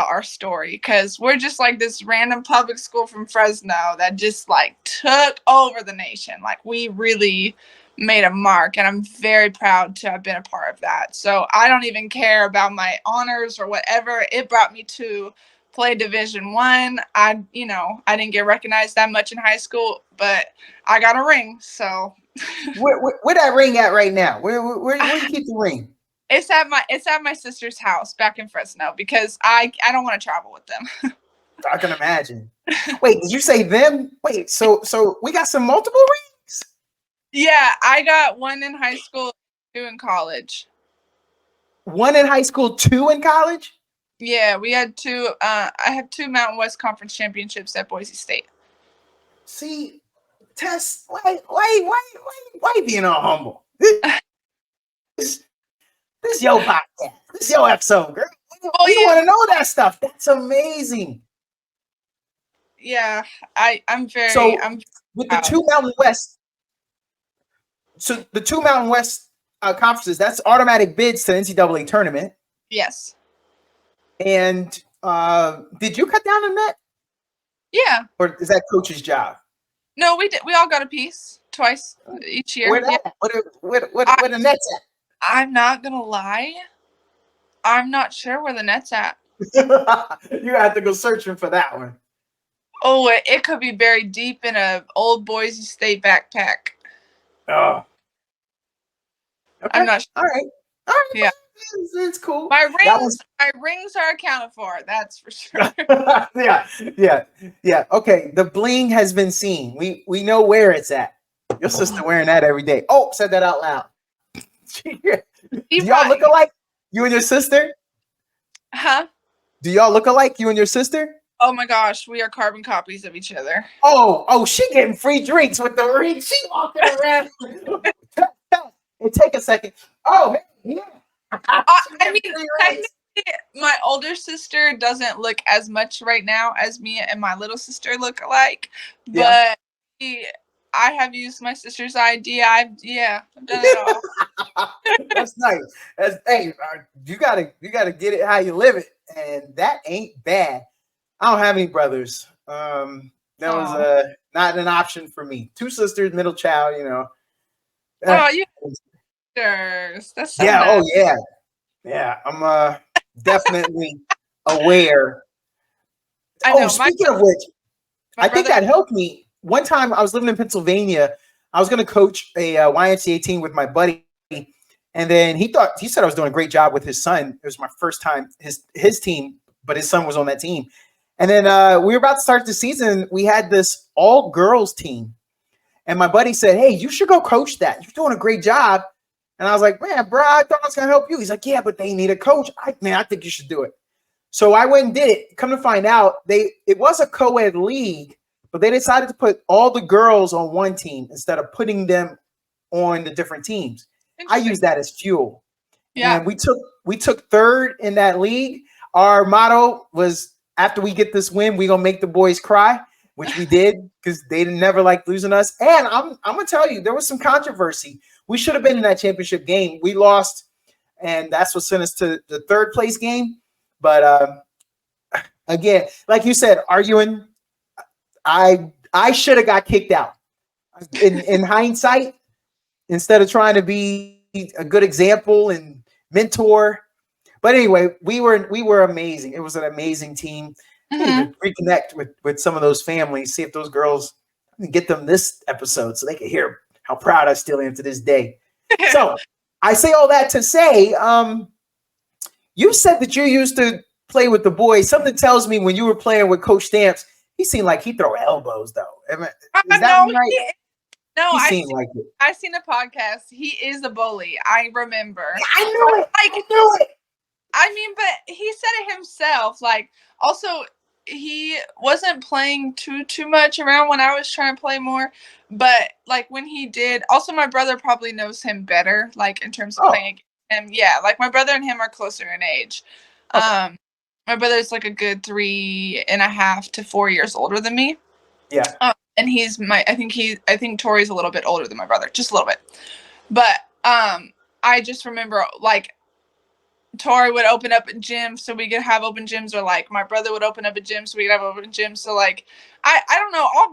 our story, because we're just like this random public school from Fresno that just took over the nation. Like we really made a mark, and I'm very proud to have been a part of that. So I don't even care about my honors or whatever. It brought me to play Division I. I didn't get recognized that much in high school, but I got a ring. So where that ring at right now? Where you keep the ring? It's at my sister's house back in Fresno, because I don't want to travel with them. I can imagine. Wait, did you say them? Wait, so we got some multiple rings? Yeah, I got 1 in high school, 2 in college. 1 in high school, 2 in college? Yeah, we had 2. I have 2 Mountain West Conference championships at Boise State. See, Tess, why being all humble? This your podcast. This your episode, girl. We want to know that stuff. That's amazing. Yeah, I'm very. So I'm with the 2 Mountain West. So the 2 Mountain West conferences, that's automatic bids to the NCAA tournament. Yes. And did you cut down the net? Yeah. Or is that coach's job? No, we did. We all got a piece twice each year. Where that? Where the net's at? I'm not gonna lie. I'm not sure where the net's at. You have to go searching for that one. Oh, it could be buried deep in a old Boise State backpack. Oh. Okay. I'm not sure. All right. Yeah. It's cool. My rings are accounted for. That's for sure. Yeah. Okay. The bling has been seen. We know where it's at. Your sister wearing that every day. Oh, said that out loud. Do y'all look alike? You and your sister? Huh? Do y'all look alike? You and your sister? Oh my gosh, we are carbon copies of each other. Oh, she getting free drinks with the ring. She walking around. It take a second. Oh, yeah. I mean, technically, my older sister doesn't look as much right now as me and my little sister look alike, but I have used my sister's ID. I've done it all. That's nice. Hey, you gotta get it how you live it, and that ain't bad. I don't have any brothers. That was not an option for me. 2 sisters, middle child. Oh, you sisters. That's so nice. Oh yeah. I'm definitely aware. I know. Speaking of which, I think that helped me. One time I was living in Pennsylvania. I was going to coach a YMCA team with my buddy, and then he said I was doing a great job with his son. It was my first time his team, but his son was on that team, And then we were about to start the season. We had this all girls team. And my buddy said, hey, you should go coach that. You're doing a great job. And I was like, man, bro, I thought I was going to help you. He's like, yeah, but they need a coach. I think you should do it. So I went and did it. Come to find out, it was a co-ed league, but they decided to put all the girls on one team instead of putting them on the different teams. I used that as fuel. Yeah. And we took third in that league. Our motto was, after we get this win, we're going to make the boys cry, which we did because they never liked losing us. And I'm going to tell you, there was some controversy. We should have been in that championship game. We lost, and that's what sent us to the third place game. But again, like you said, arguing, I should have got kicked out. In hindsight, instead of trying to be a good example and mentor. But anyway, we were amazing. It was an amazing team. Mm-hmm. Reconnect with some of those families, see if those girls get them this episode so they can hear how proud I still am to this day. So I say all that to say, you said that you used to play with the boys. Something tells me when you were playing with Coach Stamps, he seemed like he throw elbows though. Is that right? I seen a podcast. He is a bully. I remember. Yeah, I knew it. I knew it. I mean, but he said it himself. Like, also, he wasn't playing too much around when I was trying to play more. But like when he did, also my brother probably knows him better. Like in terms of playing against him. Yeah, like my brother and him are closer in age. Okay. My brother's like a good 3.5 to 4 years older than me. Yeah. And I think Tori's a little bit older than my brother, just a little bit. But I just remember like Tori would open up a gym so we could have open gyms, or like my brother would open up a gym so we could have open gyms. So like I don't know, all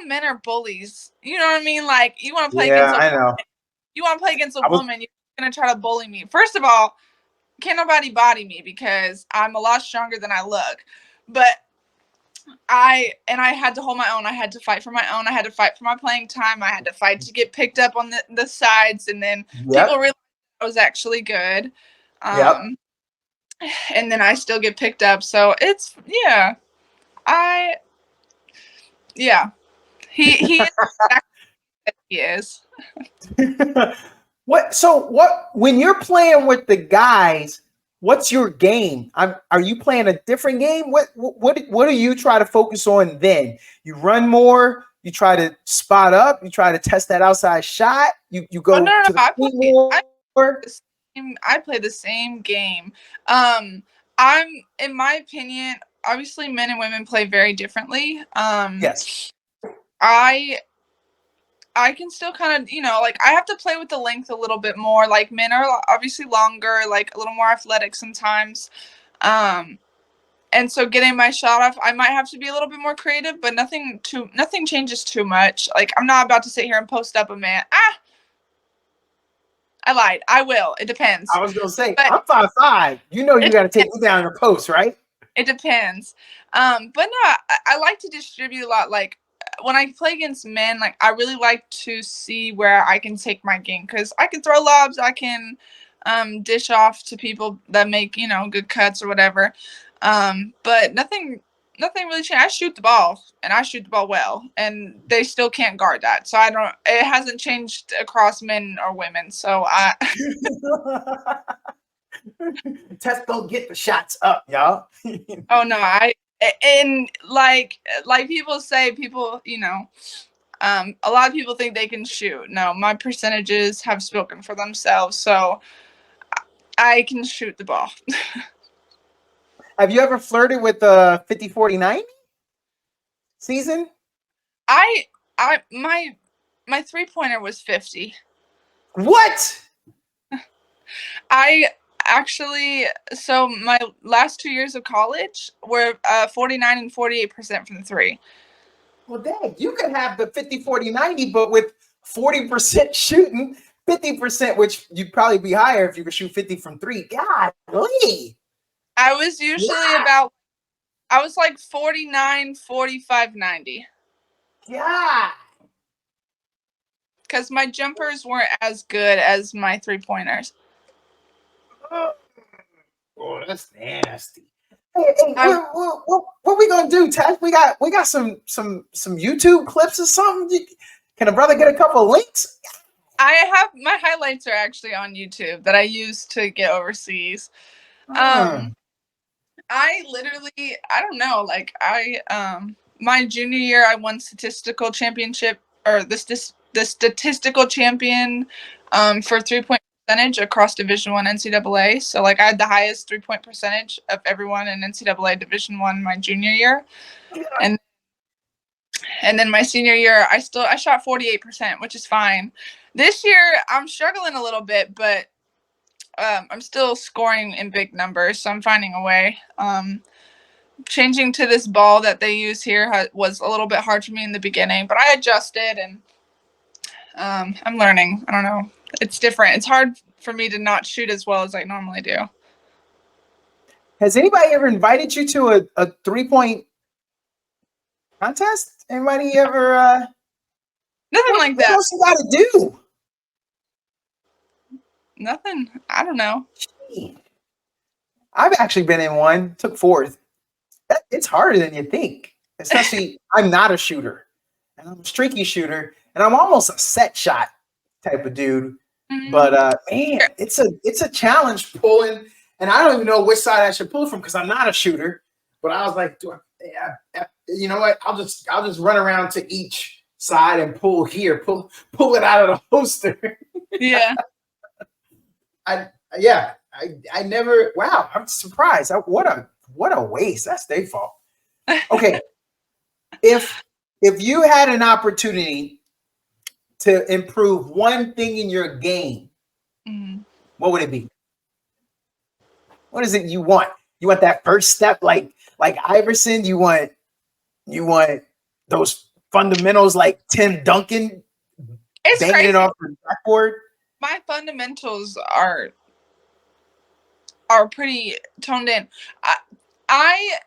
men are bullies. You know what I mean? Like you want to play against a woman. You want to play against a woman, you're gonna try to bully me. First of all, can't nobody body me because I'm a lot stronger than I look. But I had to hold my own. I had to fight for my own. I had to fight for my playing time. I had to fight to get picked up on the sides, and then people realized I was actually good. And then I still get picked up. So it's he is. What when you're playing with the guys, what's your game? Are you playing a different game? What do you try to focus on then? You run more, you try to spot up, you try to test that outside shot, you go to the more. I play the same game. I'm, in my opinion, obviously men and women play very differently. Yes. I can still kind of, like I have to play with the length a little bit more. Like men are obviously longer, like a little more athletic sometimes. And so getting my shot off, I might have to be a little bit more creative, but nothing changes too much. Like I'm not about to sit here and post up a man. I lied. I will. It depends. I was going to say, I'm 5'5". You got to take me down in the post, right? It depends. But no, I like to distribute a lot. Like when I play against men, like I really like to see where I can take my game, because I can throw lobs. I can dish off to people that make, good cuts or whatever. But nothing really changed. I shoot the ball, and I shoot the ball well, and they still can't guard that. So it hasn't changed across men or women. So Tess don't get the shots up, y'all. Oh no, and like people say, a lot of people think they can shoot. No, my percentages have spoken for themselves. So I can shoot the ball. Have you ever flirted with the 50-40-90 season? My 3-pointer was 50. What? I actually, so my last 2 years of college were 49 and 48% from the three. Well, dang, you could have the 50-40-90, but with 40% shooting, 50%, which you'd probably be higher if you could shoot 50 from three. Golly. I was usually I was like 49, 45, 90. Yeah. Because my jumpers weren't as good as my 3-pointers. Oh, that's nasty. Hey, I, what we gonna do, Tess? We got some YouTube clips or something. Can a brother get a couple of links? I have my highlights are actually on YouTube that I use to get overseas. Hmm. Um, I literally, I don't know, like my junior year, I won statistical championship or the statistical champion, for 3-point percentage across Division One NCAA. So like I had the highest 3-point percentage of everyone in NCAA Division One my junior year, and then my senior year, I shot 48%, which is fine. This year, I'm struggling a little bit, but I'm still scoring in big numbers, so I'm finding a way. Changing to this ball that they use here was a little bit hard for me in the beginning, but I adjusted and I'm learning. I don't know. It's different. It's hard for me to not shoot as well as I normally do. Has anybody ever invited you to a 3-point contest? Anybody ever? Nothing like What that. else you got to do? Nothing. I don't know. I've actually been in one. Took fourth. It's harder than you think. Especially, I'm not a shooter, and I'm a streaky shooter, and I'm almost a set shot type of dude. Mm-hmm. But man, it's a challenge pulling, and I don't even know which side I should pull from because I'm not a shooter. But I was like, you know what? I'll just run around to each side and pull here, pull it out of the holster. Yeah. I never. Wow, I'm surprised. What a waste. That's their fault. Okay, if you had an opportunity to improve one thing in your game, what would it be? What is it you want? You want that first step, like Iverson? You want those fundamentals like Tim Duncan, It's banging crazy. it off the backboard? My fundamentals are pretty toned in. I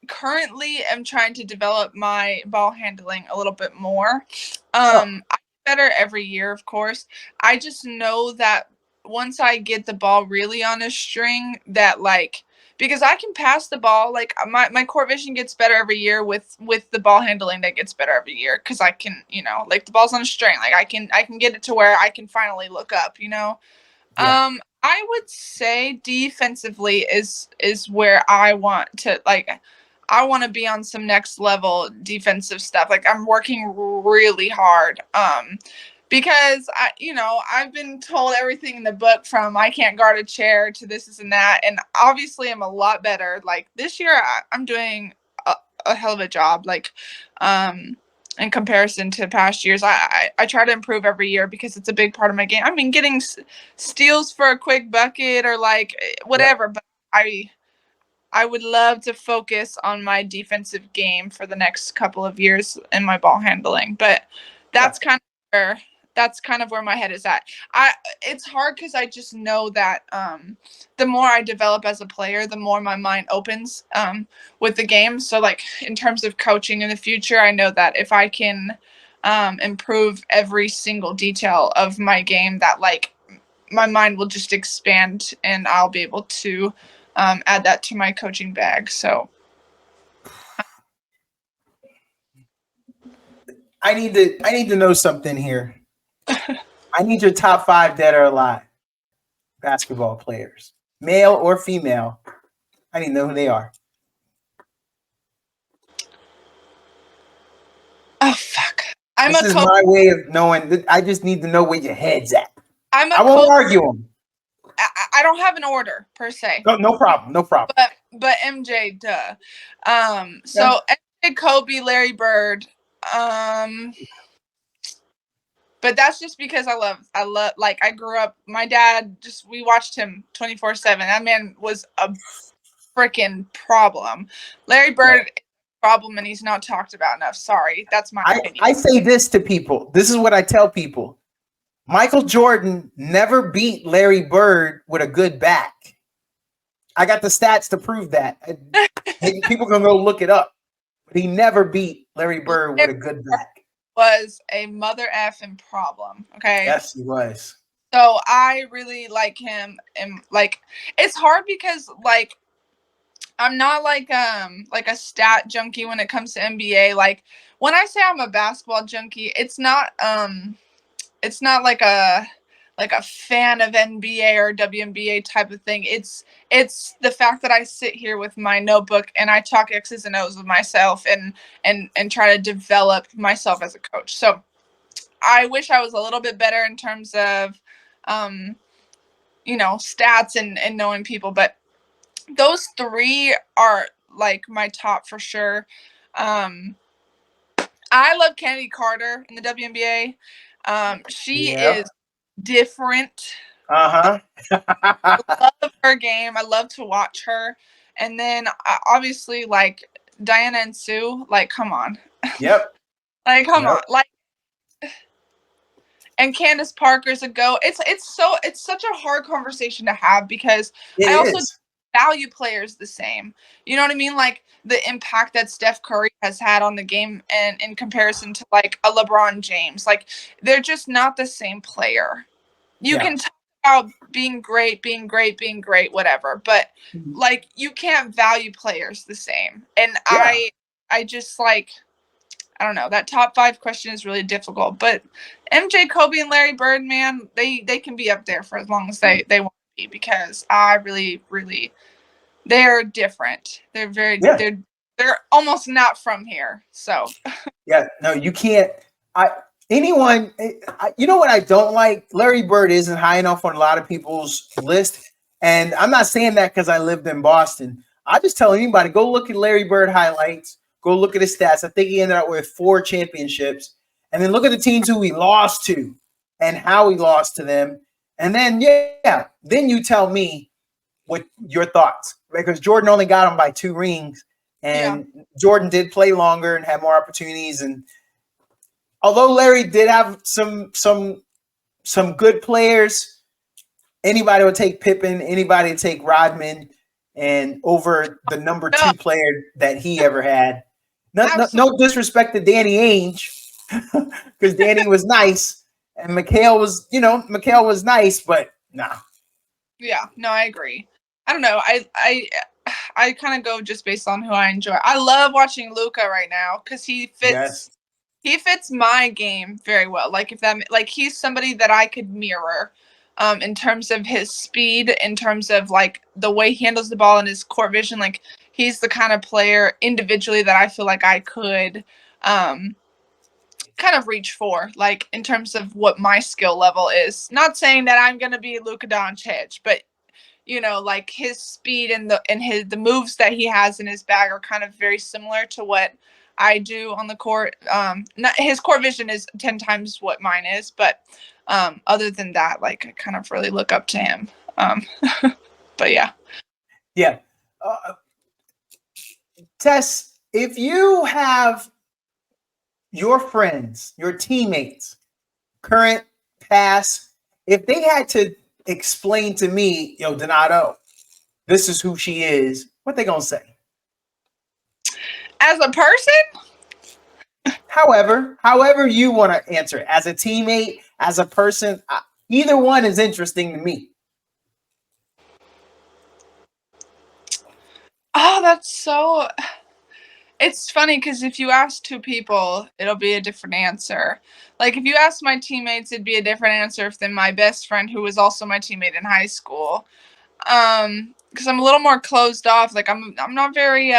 currently am trying to develop my ball handling a little bit more. I get better every year, of course. I just know that once I get the ball really on a string, that like because I can pass the ball, like my court vision gets better every year with the ball handling that gets better every year because I can, like the ball's on a string, like I can get it to where I can finally look up, Yeah. I would say defensively is where I want to I want to be on some next level defensive stuff. Like I'm working really hard. Because I've been told everything in the book from I can't guard a chair to this and that, and obviously I'm a lot better. Like this year, I'm doing a hell of a job. Like, in comparison to past years, I try to improve every year because it's a big part of my game. I mean, getting steals for a quick bucket or like whatever, but I would love to focus on my defensive game for the next couple of years in my ball handling. But that's kind of where my head is at. It's hard because I just know that the more I develop as a player, the more my mind opens with the game. So like in terms of coaching in the future, I know that if I can improve every single detail of my game, that like my mind will just expand and I'll be able to add that to my coaching bag. So I need to know something here. I need your top 5 dead or alive basketball players, male or female. I need to know who they are. oh fuck, This is my way of knowing. I just need to know where your head's at. I won't argue them. I don't have an order per se. No problem. No problem. But MJ, duh. So MJ, Kobe, Larry Bird. But that's just because I love like I grew up. My dad we watched him 24/7. That man was a freaking problem. Larry Bird. Problem, and he's not talked about enough. Sorry, that's my opinion. I say this to people. This is what I tell people. Michael Jordan never beat Larry Bird with a good back. I got the stats to prove that. People can go look it up. But he never beat Larry Bird with a good back. Was a mother effing problem. Okay. Yes, he was. So I really like him, and like it's hard because like I'm not like a stat junkie when it comes to NBA. Like when I say I'm a basketball junkie, it's not like a fan of NBA or WNBA type of thing. It's the fact that I sit here with my notebook and I talk X's and O's with myself and try to develop myself as a coach. So I wish I was a little bit better in terms of stats and knowing people, but those three are like my top for sure. I love Kennedy Carter in the WNBA. She Yeah. is different. Uh-huh. Love her game. I love to watch her. And then obviously like Diana and Sue, like come on. Yep. Like come Yep. on. Like and Candace Parker's a go. It's such a hard conversation to have because It I also is. value players the same. You know what I mean? Like the impact that Steph Curry has had on the game and in comparison to like a LeBron James. Like they're just not the same player. You Yeah. can talk about being great, whatever, but like you can't value players the same. And Yeah. I just like I don't know. That top 5 question is really difficult, but MJ, Kobe, and Larry Bird, man, they can be up there for as long as they want to be because I really, really, they're different. They're Yeah. they're almost not from here. So Yeah. No, you can't. You know what I don't like? Larry Bird isn't high enough on a lot of people's list. And I'm not saying that because I lived in Boston. I just tell anybody, go look at Larry Bird highlights. Go look at his stats. I think he ended up with 4 championships. And then look at the teams who he lost to and how he lost to them. And then, then you tell me what your thoughts. Because Jordan only got him by 2 rings. And Jordan did play longer and had more opportunities. And although Larry did have some good players, anybody would take Pippen, anybody would take Rodman, and over the number 2 player that he ever had. No disrespect to Danny Ainge, because Danny was nice, and Mikhail was nice, but nah. yeah, no, I agree. I don't know. I kind of go just based on who I enjoy. I love watching Luka right now because he fits my game very well. Like he's somebody that I could mirror in terms of his speed, in terms of like the way he handles the ball and his court vision. Like he's the kind of player individually that I feel like I could kind of reach for, like in terms of what my skill level is. Not saying that I'm gonna be Luka Doncic, but like his speed and the moves that he has in his bag are kind of very similar to what I do on the court. His court vision is 10 times what mine is, but other than that, like I kind of really look up to him. But yeah. Yeah. Tess, if you have your friends, your teammates, current, past, if they had to explain to me, Donato, this is who she is, what they gonna say? As a person? However you want to answer it. As a teammate, as a person, either one is interesting to me. Oh, that's so... It's funny because if you ask 2 people, it'll be a different answer. Like if you ask my teammates, it'd be a different answer than my best friend, who was also my teammate in high school. Because I'm a little more closed off. Like I'm not very.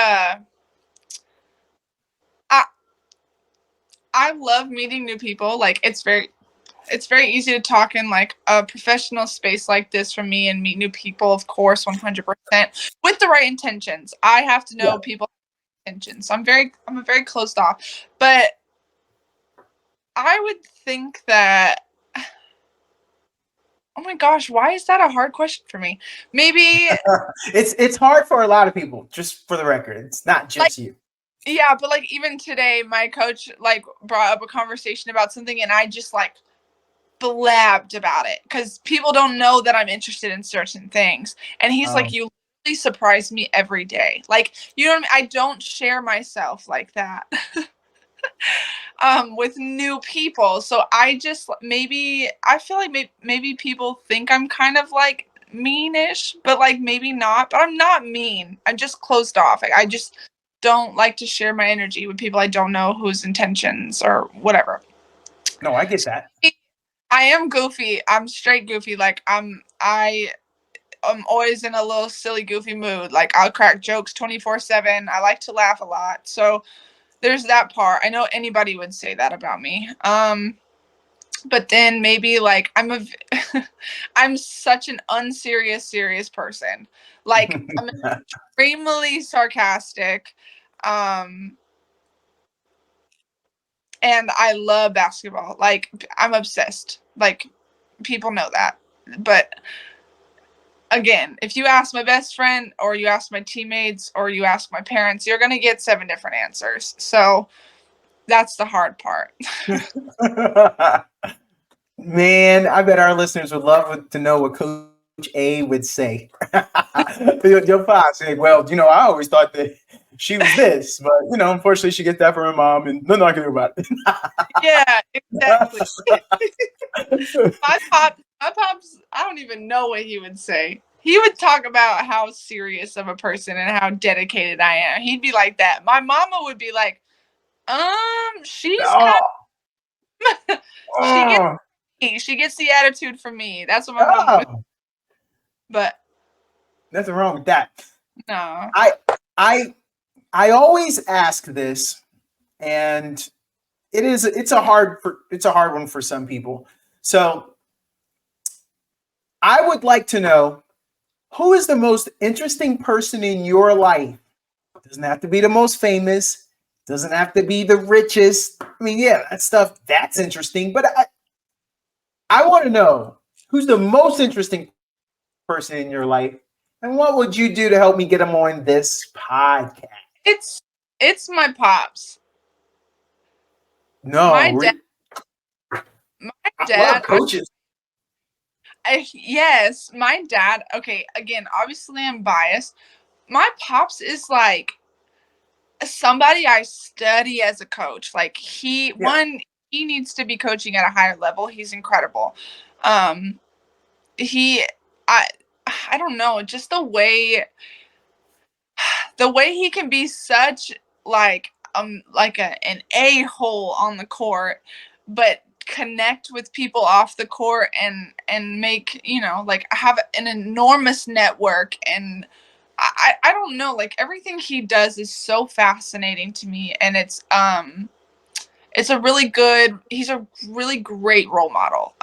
I love meeting new people. Like it's very easy to talk in like a professional space like this for me and meet new people. Of course, 100% with the right intentions. I have to know people. So I'm a very closed off, but I would think that, oh my gosh, why is that a hard question for me? Maybe it's hard for a lot of people, just for the record. It's not just you. Yeah, but like even today my coach like brought up a conversation about something and I just like blabbed about it because people don't know that I'm interested in certain things. And he's like, you literally surprise me every day. Like, you know what I mean? I don't share myself like that with new people. So I just I feel like maybe people think I'm kind of like meanish, but like maybe not. But I'm not mean. I'm just closed off. I just don't like to share my energy with people I don't know whose intentions or whatever. No, I get that. I am goofy. I'm straight goofy. Like I am always in a little silly goofy mood. Like I'll crack jokes 24/7. I like to laugh a lot. So there's that part. I know anybody would say that about me. But then maybe like I'm such an unserious serious person. Like I'm extremely sarcastic. Um and I love basketball. Like I'm obsessed. Like people know that. But again, if you ask my best friend or you ask my teammates or you ask my parents, you're going to get 7 different answers. So that's the hard part. Man, I bet our listeners would love to know what Coach A would say. Your father said, well, I always thought that she was this, but, unfortunately she gets that from her mom and nothing I can do about it. Yeah, exactly. My pops, I don't even know what he would say. He would talk about how serious of a person and how dedicated I am. He'd be like that. My mama would be like, she's kind of, she gets the attitude from me. That's what my mama would. But nothing wrong with that. no. I always ask this, and it's a hard one for some people. So I would like to know, who is the most interesting person in your life? Doesn't have to be the most famous. Doesn't have to be the richest. I mean, yeah, that stuff, that's interesting. But I want to know, who's the most interesting person in your life? And what would you do to help me get them on this podcast? It's my pops. No. My dad. Coaches. Yes, my dad. Okay, again, obviously I'm biased. My pops is like somebody I study as a coach. Like he needs to be coaching at a higher level. He's incredible. He I don't know, just the way he can be such like an a-hole on the court, but connect with people off the court and make, like have an enormous network. And I don't know, like everything he does is so fascinating to me. And he's a really great role model.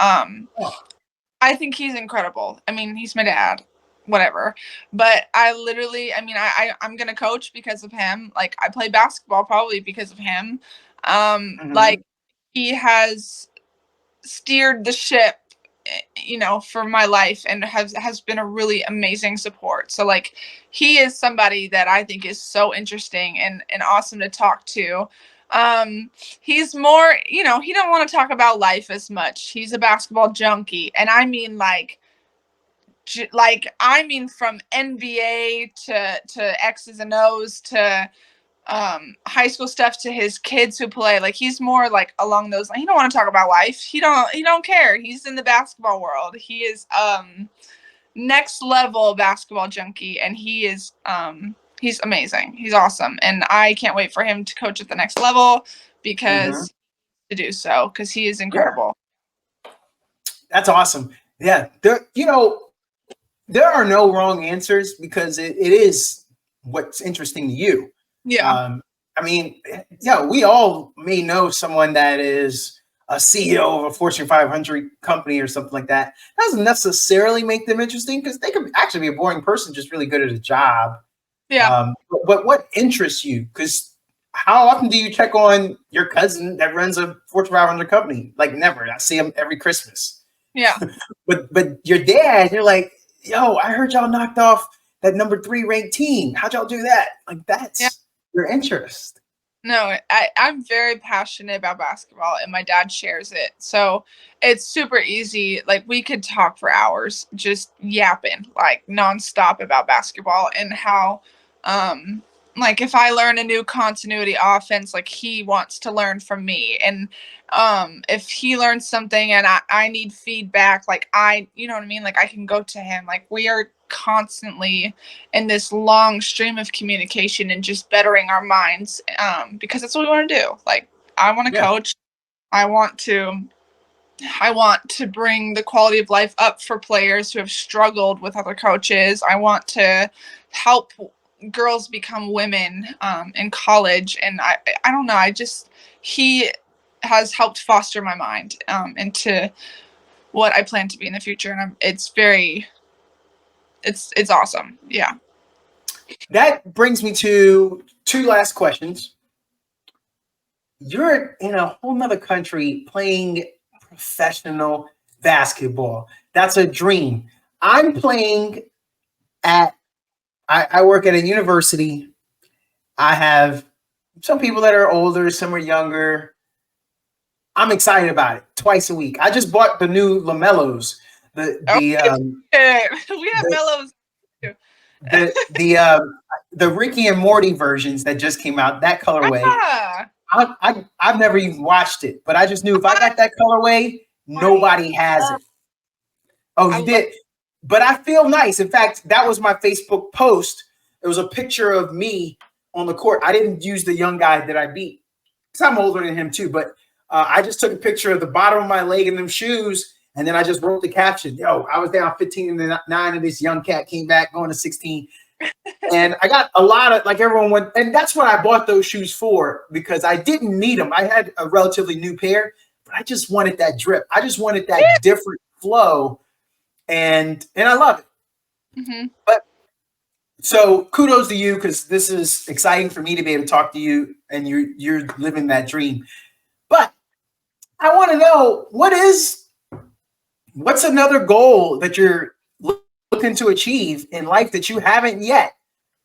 I think he's incredible. I mean, he's my dad, whatever. But I'm going to coach because of him. Like I play basketball probably because of him. Like he has steered the ship, for my life and has been a really amazing support. So like he is somebody that I think is so interesting and awesome to talk to. He's more, he don't want to talk about life as much. He's a basketball junkie. And I mean from NBA to X's and O's to high school stuff to his kids who play. Like he's more like along those lines. He don't want to talk about life. He don't care. He's in the basketball world. He is next level basketball junkie, and he is he's amazing. He's awesome, and I can't wait for him to coach at the next level because he is incredible. Yeah. That's awesome. Yeah, there are no wrong answers because it is what's interesting to you. Yeah. We all may know someone that is a CEO of a Fortune 500 company or something like that. That doesn't necessarily make them interesting because they could actually be a boring person, just really good at a job. Yeah. But what interests you? Because how often do you check on your cousin that runs a Fortune 500 company? Like never. I see him every Christmas. Yeah. But your dad, you're like, yo, I heard y'all knocked off that number 3 ranked team. How'd y'all do that? Like that's your interest. No, I'm very passionate about basketball and my dad shares it. So it's super easy. Like we could talk for hours just yapping like nonstop about basketball and how like if I learn a new continuity offense, like he wants to learn from me. And if he learns something and I need feedback, like you know what I mean? Like I can go to him. Like we are constantly in this long stream of communication and just bettering our minds because that's what we want to do. Like I want to Yeah. coach. I want to bring the quality of life up for players who have struggled with other coaches. I want to help girls become women in college. And I don't know. He has helped foster my mind into what I plan to be in the future. And it's awesome. Yeah. That brings me to two last questions. You're in a whole nother country playing professional basketball. That's a dream. I'm playing I work at a university. I have some people that are older, some are younger. I'm excited about it. Twice a week. I just bought the new LaMelos. We have The mellows too. the Ricky and Morty versions that just came out, that colorway. Ah, I've never even watched it, but I just knew if I got that colorway, nobody has it. Oh, you did? But I feel nice. In fact, that was my Facebook post. It was a picture of me on the court. I didn't use the young guy that I beat because I'm older than him too. But I just took a picture of the bottom of my leg in them shoes, and then I just wrote the caption. Yo, I was down 15-9, and this young cat came back going to 16. And I got a lot of, like everyone went, and that's what I bought those shoes for, because I didn't need them. I had a relatively new pair, but I just wanted that drip. I just wanted that different flow, and I love it. Mm-hmm. But so kudos to you, because this is exciting for me to be able to talk to you, and you're living that dream. But I want to know what's another goal that you're looking to achieve in life that you haven't yet.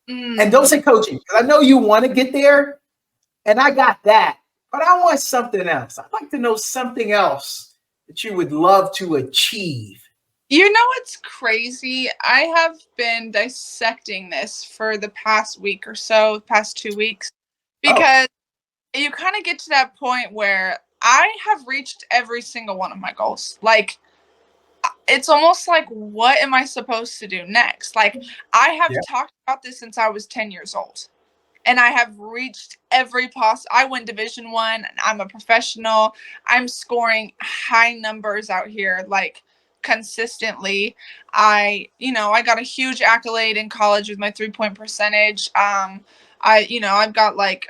And don't say coaching, because I know you want to get there, and I got that. But I want something else. I'd like to know something else that you would love to achieve. You know what's crazy? I have been dissecting this for the past week or so, past 2 weeks, because you kind of get to that point where I have reached every single one of my goals. Like, it's almost like, what am I supposed to do next? Like, I have talked about this since I was 10 years old, and I have reached every I win Division I. I'm a professional. I'm scoring high numbers out here, like consistently. I got a huge accolade in college with my 3-point percentage. I've got like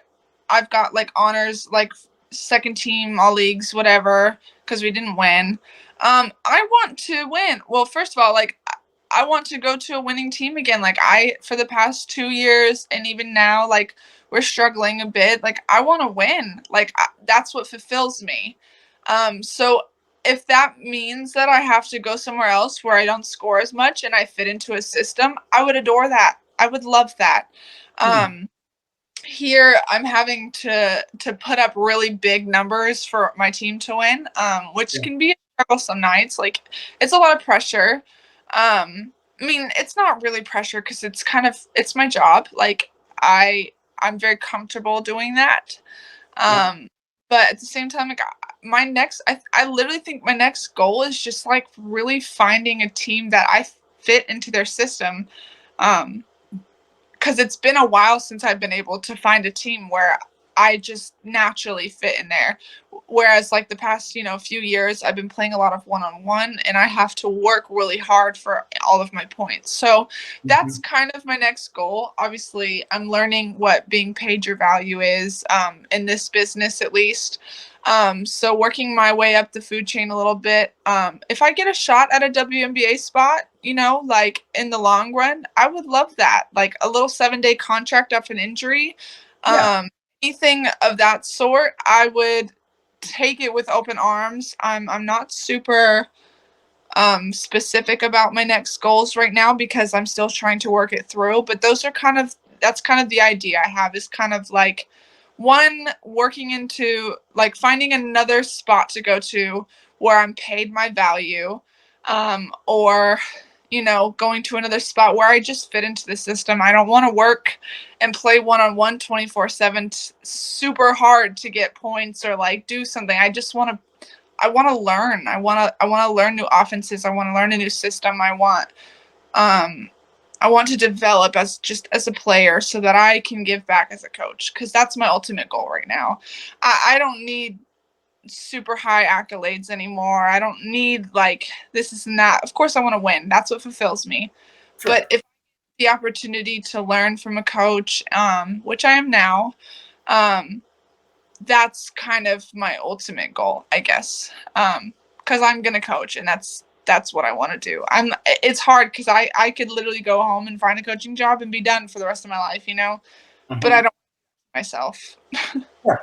honors, like second team all leagues, whatever, because we didn't win. I want to win. Well, first of all, like, I want to go to a winning team again. Like, for the past 2 years, and even now, like, we're struggling a bit. Like, I want to win. Like, that's what fulfills me. So if that means that I have to go somewhere else where I don't score as much and I fit into a system, I would adore that. I would love that. Here I'm having to put up really big numbers for my team to win, which can be a struggle some nights. Like, it's a lot of pressure. I mean, it's not really pressure because it's my job. Like, I'm very comfortable doing that. But at the same time, like, I literally think my next goal is just like really finding a team that I fit into their system. Because it's been a while since I've been able to find a team where I just naturally fit in there. Whereas, like, the past, few years, I've been playing a lot of one-on-one, and I have to work really hard for all of my points. So that's kind of my next goal. Obviously, I'm learning what being paid your value is, in this business, at least. So working my way up the food chain a little bit. If I get a shot at a WNBA spot, like, in the long run, I would love that. Like, a little 7-day contract after an injury. Anything of that sort, I would take it with open arms. I'm not super specific about my next goals right now because I'm still trying to work it through, but that's kind of the idea I have, is kind of like, one, working into, like, finding another spot to go to where I'm paid my value, or going to another spot where I just fit into the system. I don't want to work and play one-on-one 24/7 super hard to get points or like do something. I want to learn. I want to learn new offenses. I want to learn a new system. I want to develop as a player so that I can give back as a coach, because that's my ultimate goal right now. I don't need super high accolades anymore. I don't need like this is not. Of course I want to win. That's what fulfills me. Sure. But if the opportunity to learn from a coach, which I am now, that's kind of my ultimate goal, I guess. Because I'm gonna coach, and that's what I want to do. It's hard because I could literally go home and find a coaching job and be done for the rest of my life, Mm-hmm. But I don't myself. Yeah.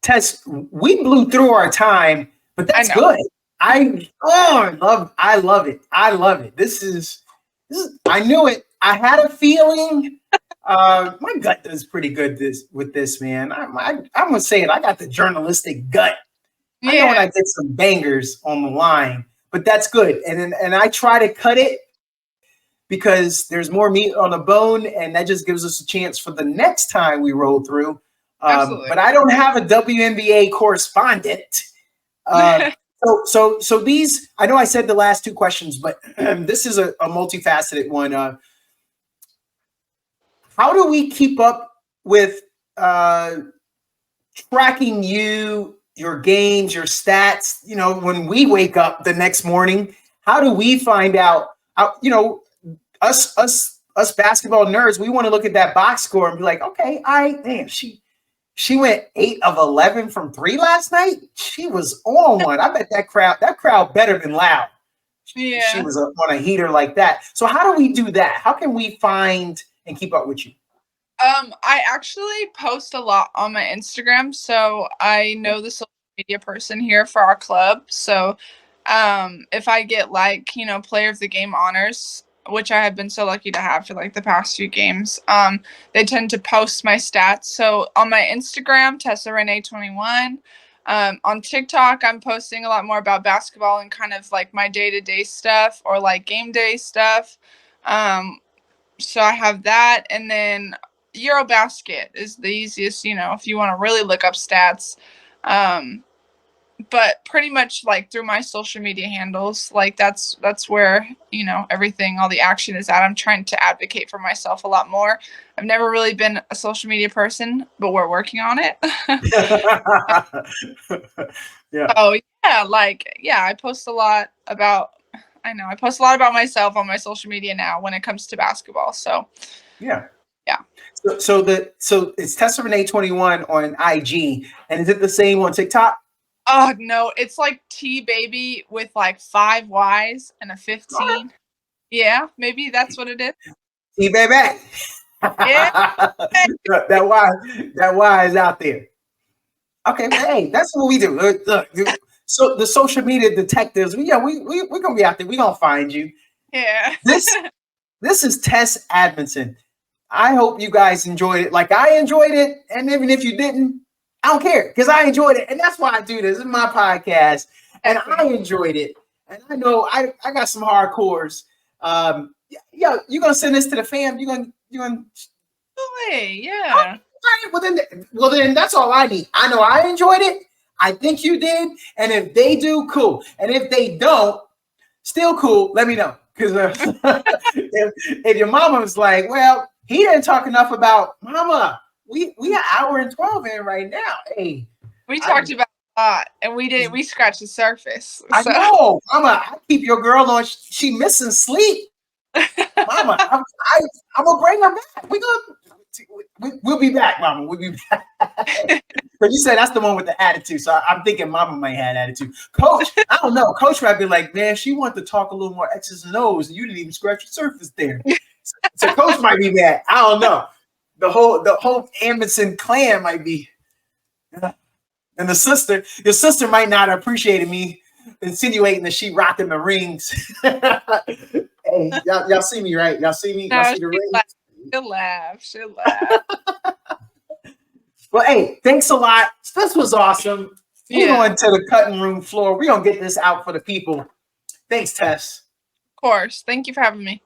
Tess, we blew through our time, but that's good. I love it. I love it. This is I knew it. I had a feeling. My gut does pretty good with this, man. I'm gonna say it. I got the journalistic gut. Yeah. I know when I get some bangers on the line, but that's good. And I try to cut it because there's more meat on the bone, and that just gives us a chance for the next time we roll through. But I don't have a WNBA correspondent. So these, I know I said the last two questions, but this is a multifaceted one. How do we keep up with tracking your games, your stats? When we wake up the next morning, how do we find out? Us basketball nerds, we want to look at that box score and be like, okay, she went 8 of 11 from 3 last night. She was on one. I bet that crowd better than loud. Yeah. She was on a heater like that. So how do we do that? How can we find and keep up with you? I actually post a lot on my Instagram, so I know the social media person here for our club. So if I get player of the game honors, which I have been so lucky to have for the past few games, they tend to post my stats. So on my Instagram, Tessaround 21. On TikTok, I'm posting a lot more about basketball and kind of my day-to-day stuff or game day stuff. So I have that, and then Eurobasket is the easiest, if you want to really look up stats. But pretty much through my social media handles, that's where, everything, all the action is at. I'm trying to advocate for myself a lot more. I've never really been a social media person, but we're working on it. Yeah. Oh yeah, I post a lot about myself on my social media now when it comes to basketball. So yeah. Yeah. So it's Tessaround 21 on IG, and is it the same on TikTok? Oh no, it's T baby with 5 Y's and a 15. Yeah, maybe that's what it is. T baby. Yeah. that Y is out there. Okay, well, hey, that's what we do. Look, so the social media detectives, we're gonna be out there. We're gonna find you. Yeah. This is Tess Amundsen. I hope you guys enjoyed it like I enjoyed it. And even if you didn't, I don't care, because I enjoyed it. And that's why I do this. This is my podcast. And I enjoyed it. And I know I got some hardcores. You're gonna send this to the fam. You're gonna Hey, yeah. Well then that's all I need. I know I enjoyed it. I think you did. And if they do, cool. And if they don't, still cool. Let me know. Because if your mama was like, well, he didn't talk enough about mama. We an hour and 12 in right now. Hey, we talked about a lot, and we scratched the surface. I know, mama. I keep your girl on. She missing sleep, mama. I'm gonna bring her back. We'll be back, mama. We'll be back. But you said that's the one with the attitude, so I'm thinking mama might have attitude. Coach, I don't know. Coach might be like, man, she wanted to talk a little more X's and O's, and you didn't even scratch the surface there. So coach might be mad. I don't know. The whole Amundsen clan might be. And your sister might not have appreciated me insinuating that she rocking the rings. Hey, y'all see me, right? Y'all see me? Y'all see the rings? She'll laugh. Well, hey, thanks a lot. This was awesome. We're going to the cutting room floor. We're going to get this out for the people. Thanks, Tess. course. Thank you for having me.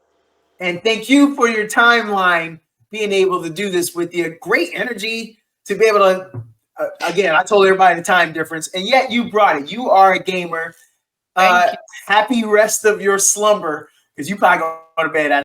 And thank you for your timeline, being able to do this with you. Great energy to be able to, again, I told everybody the time difference, and yet you brought it. You are a gamer. Thank you. Happy rest of your slumber, because you probably go to bed at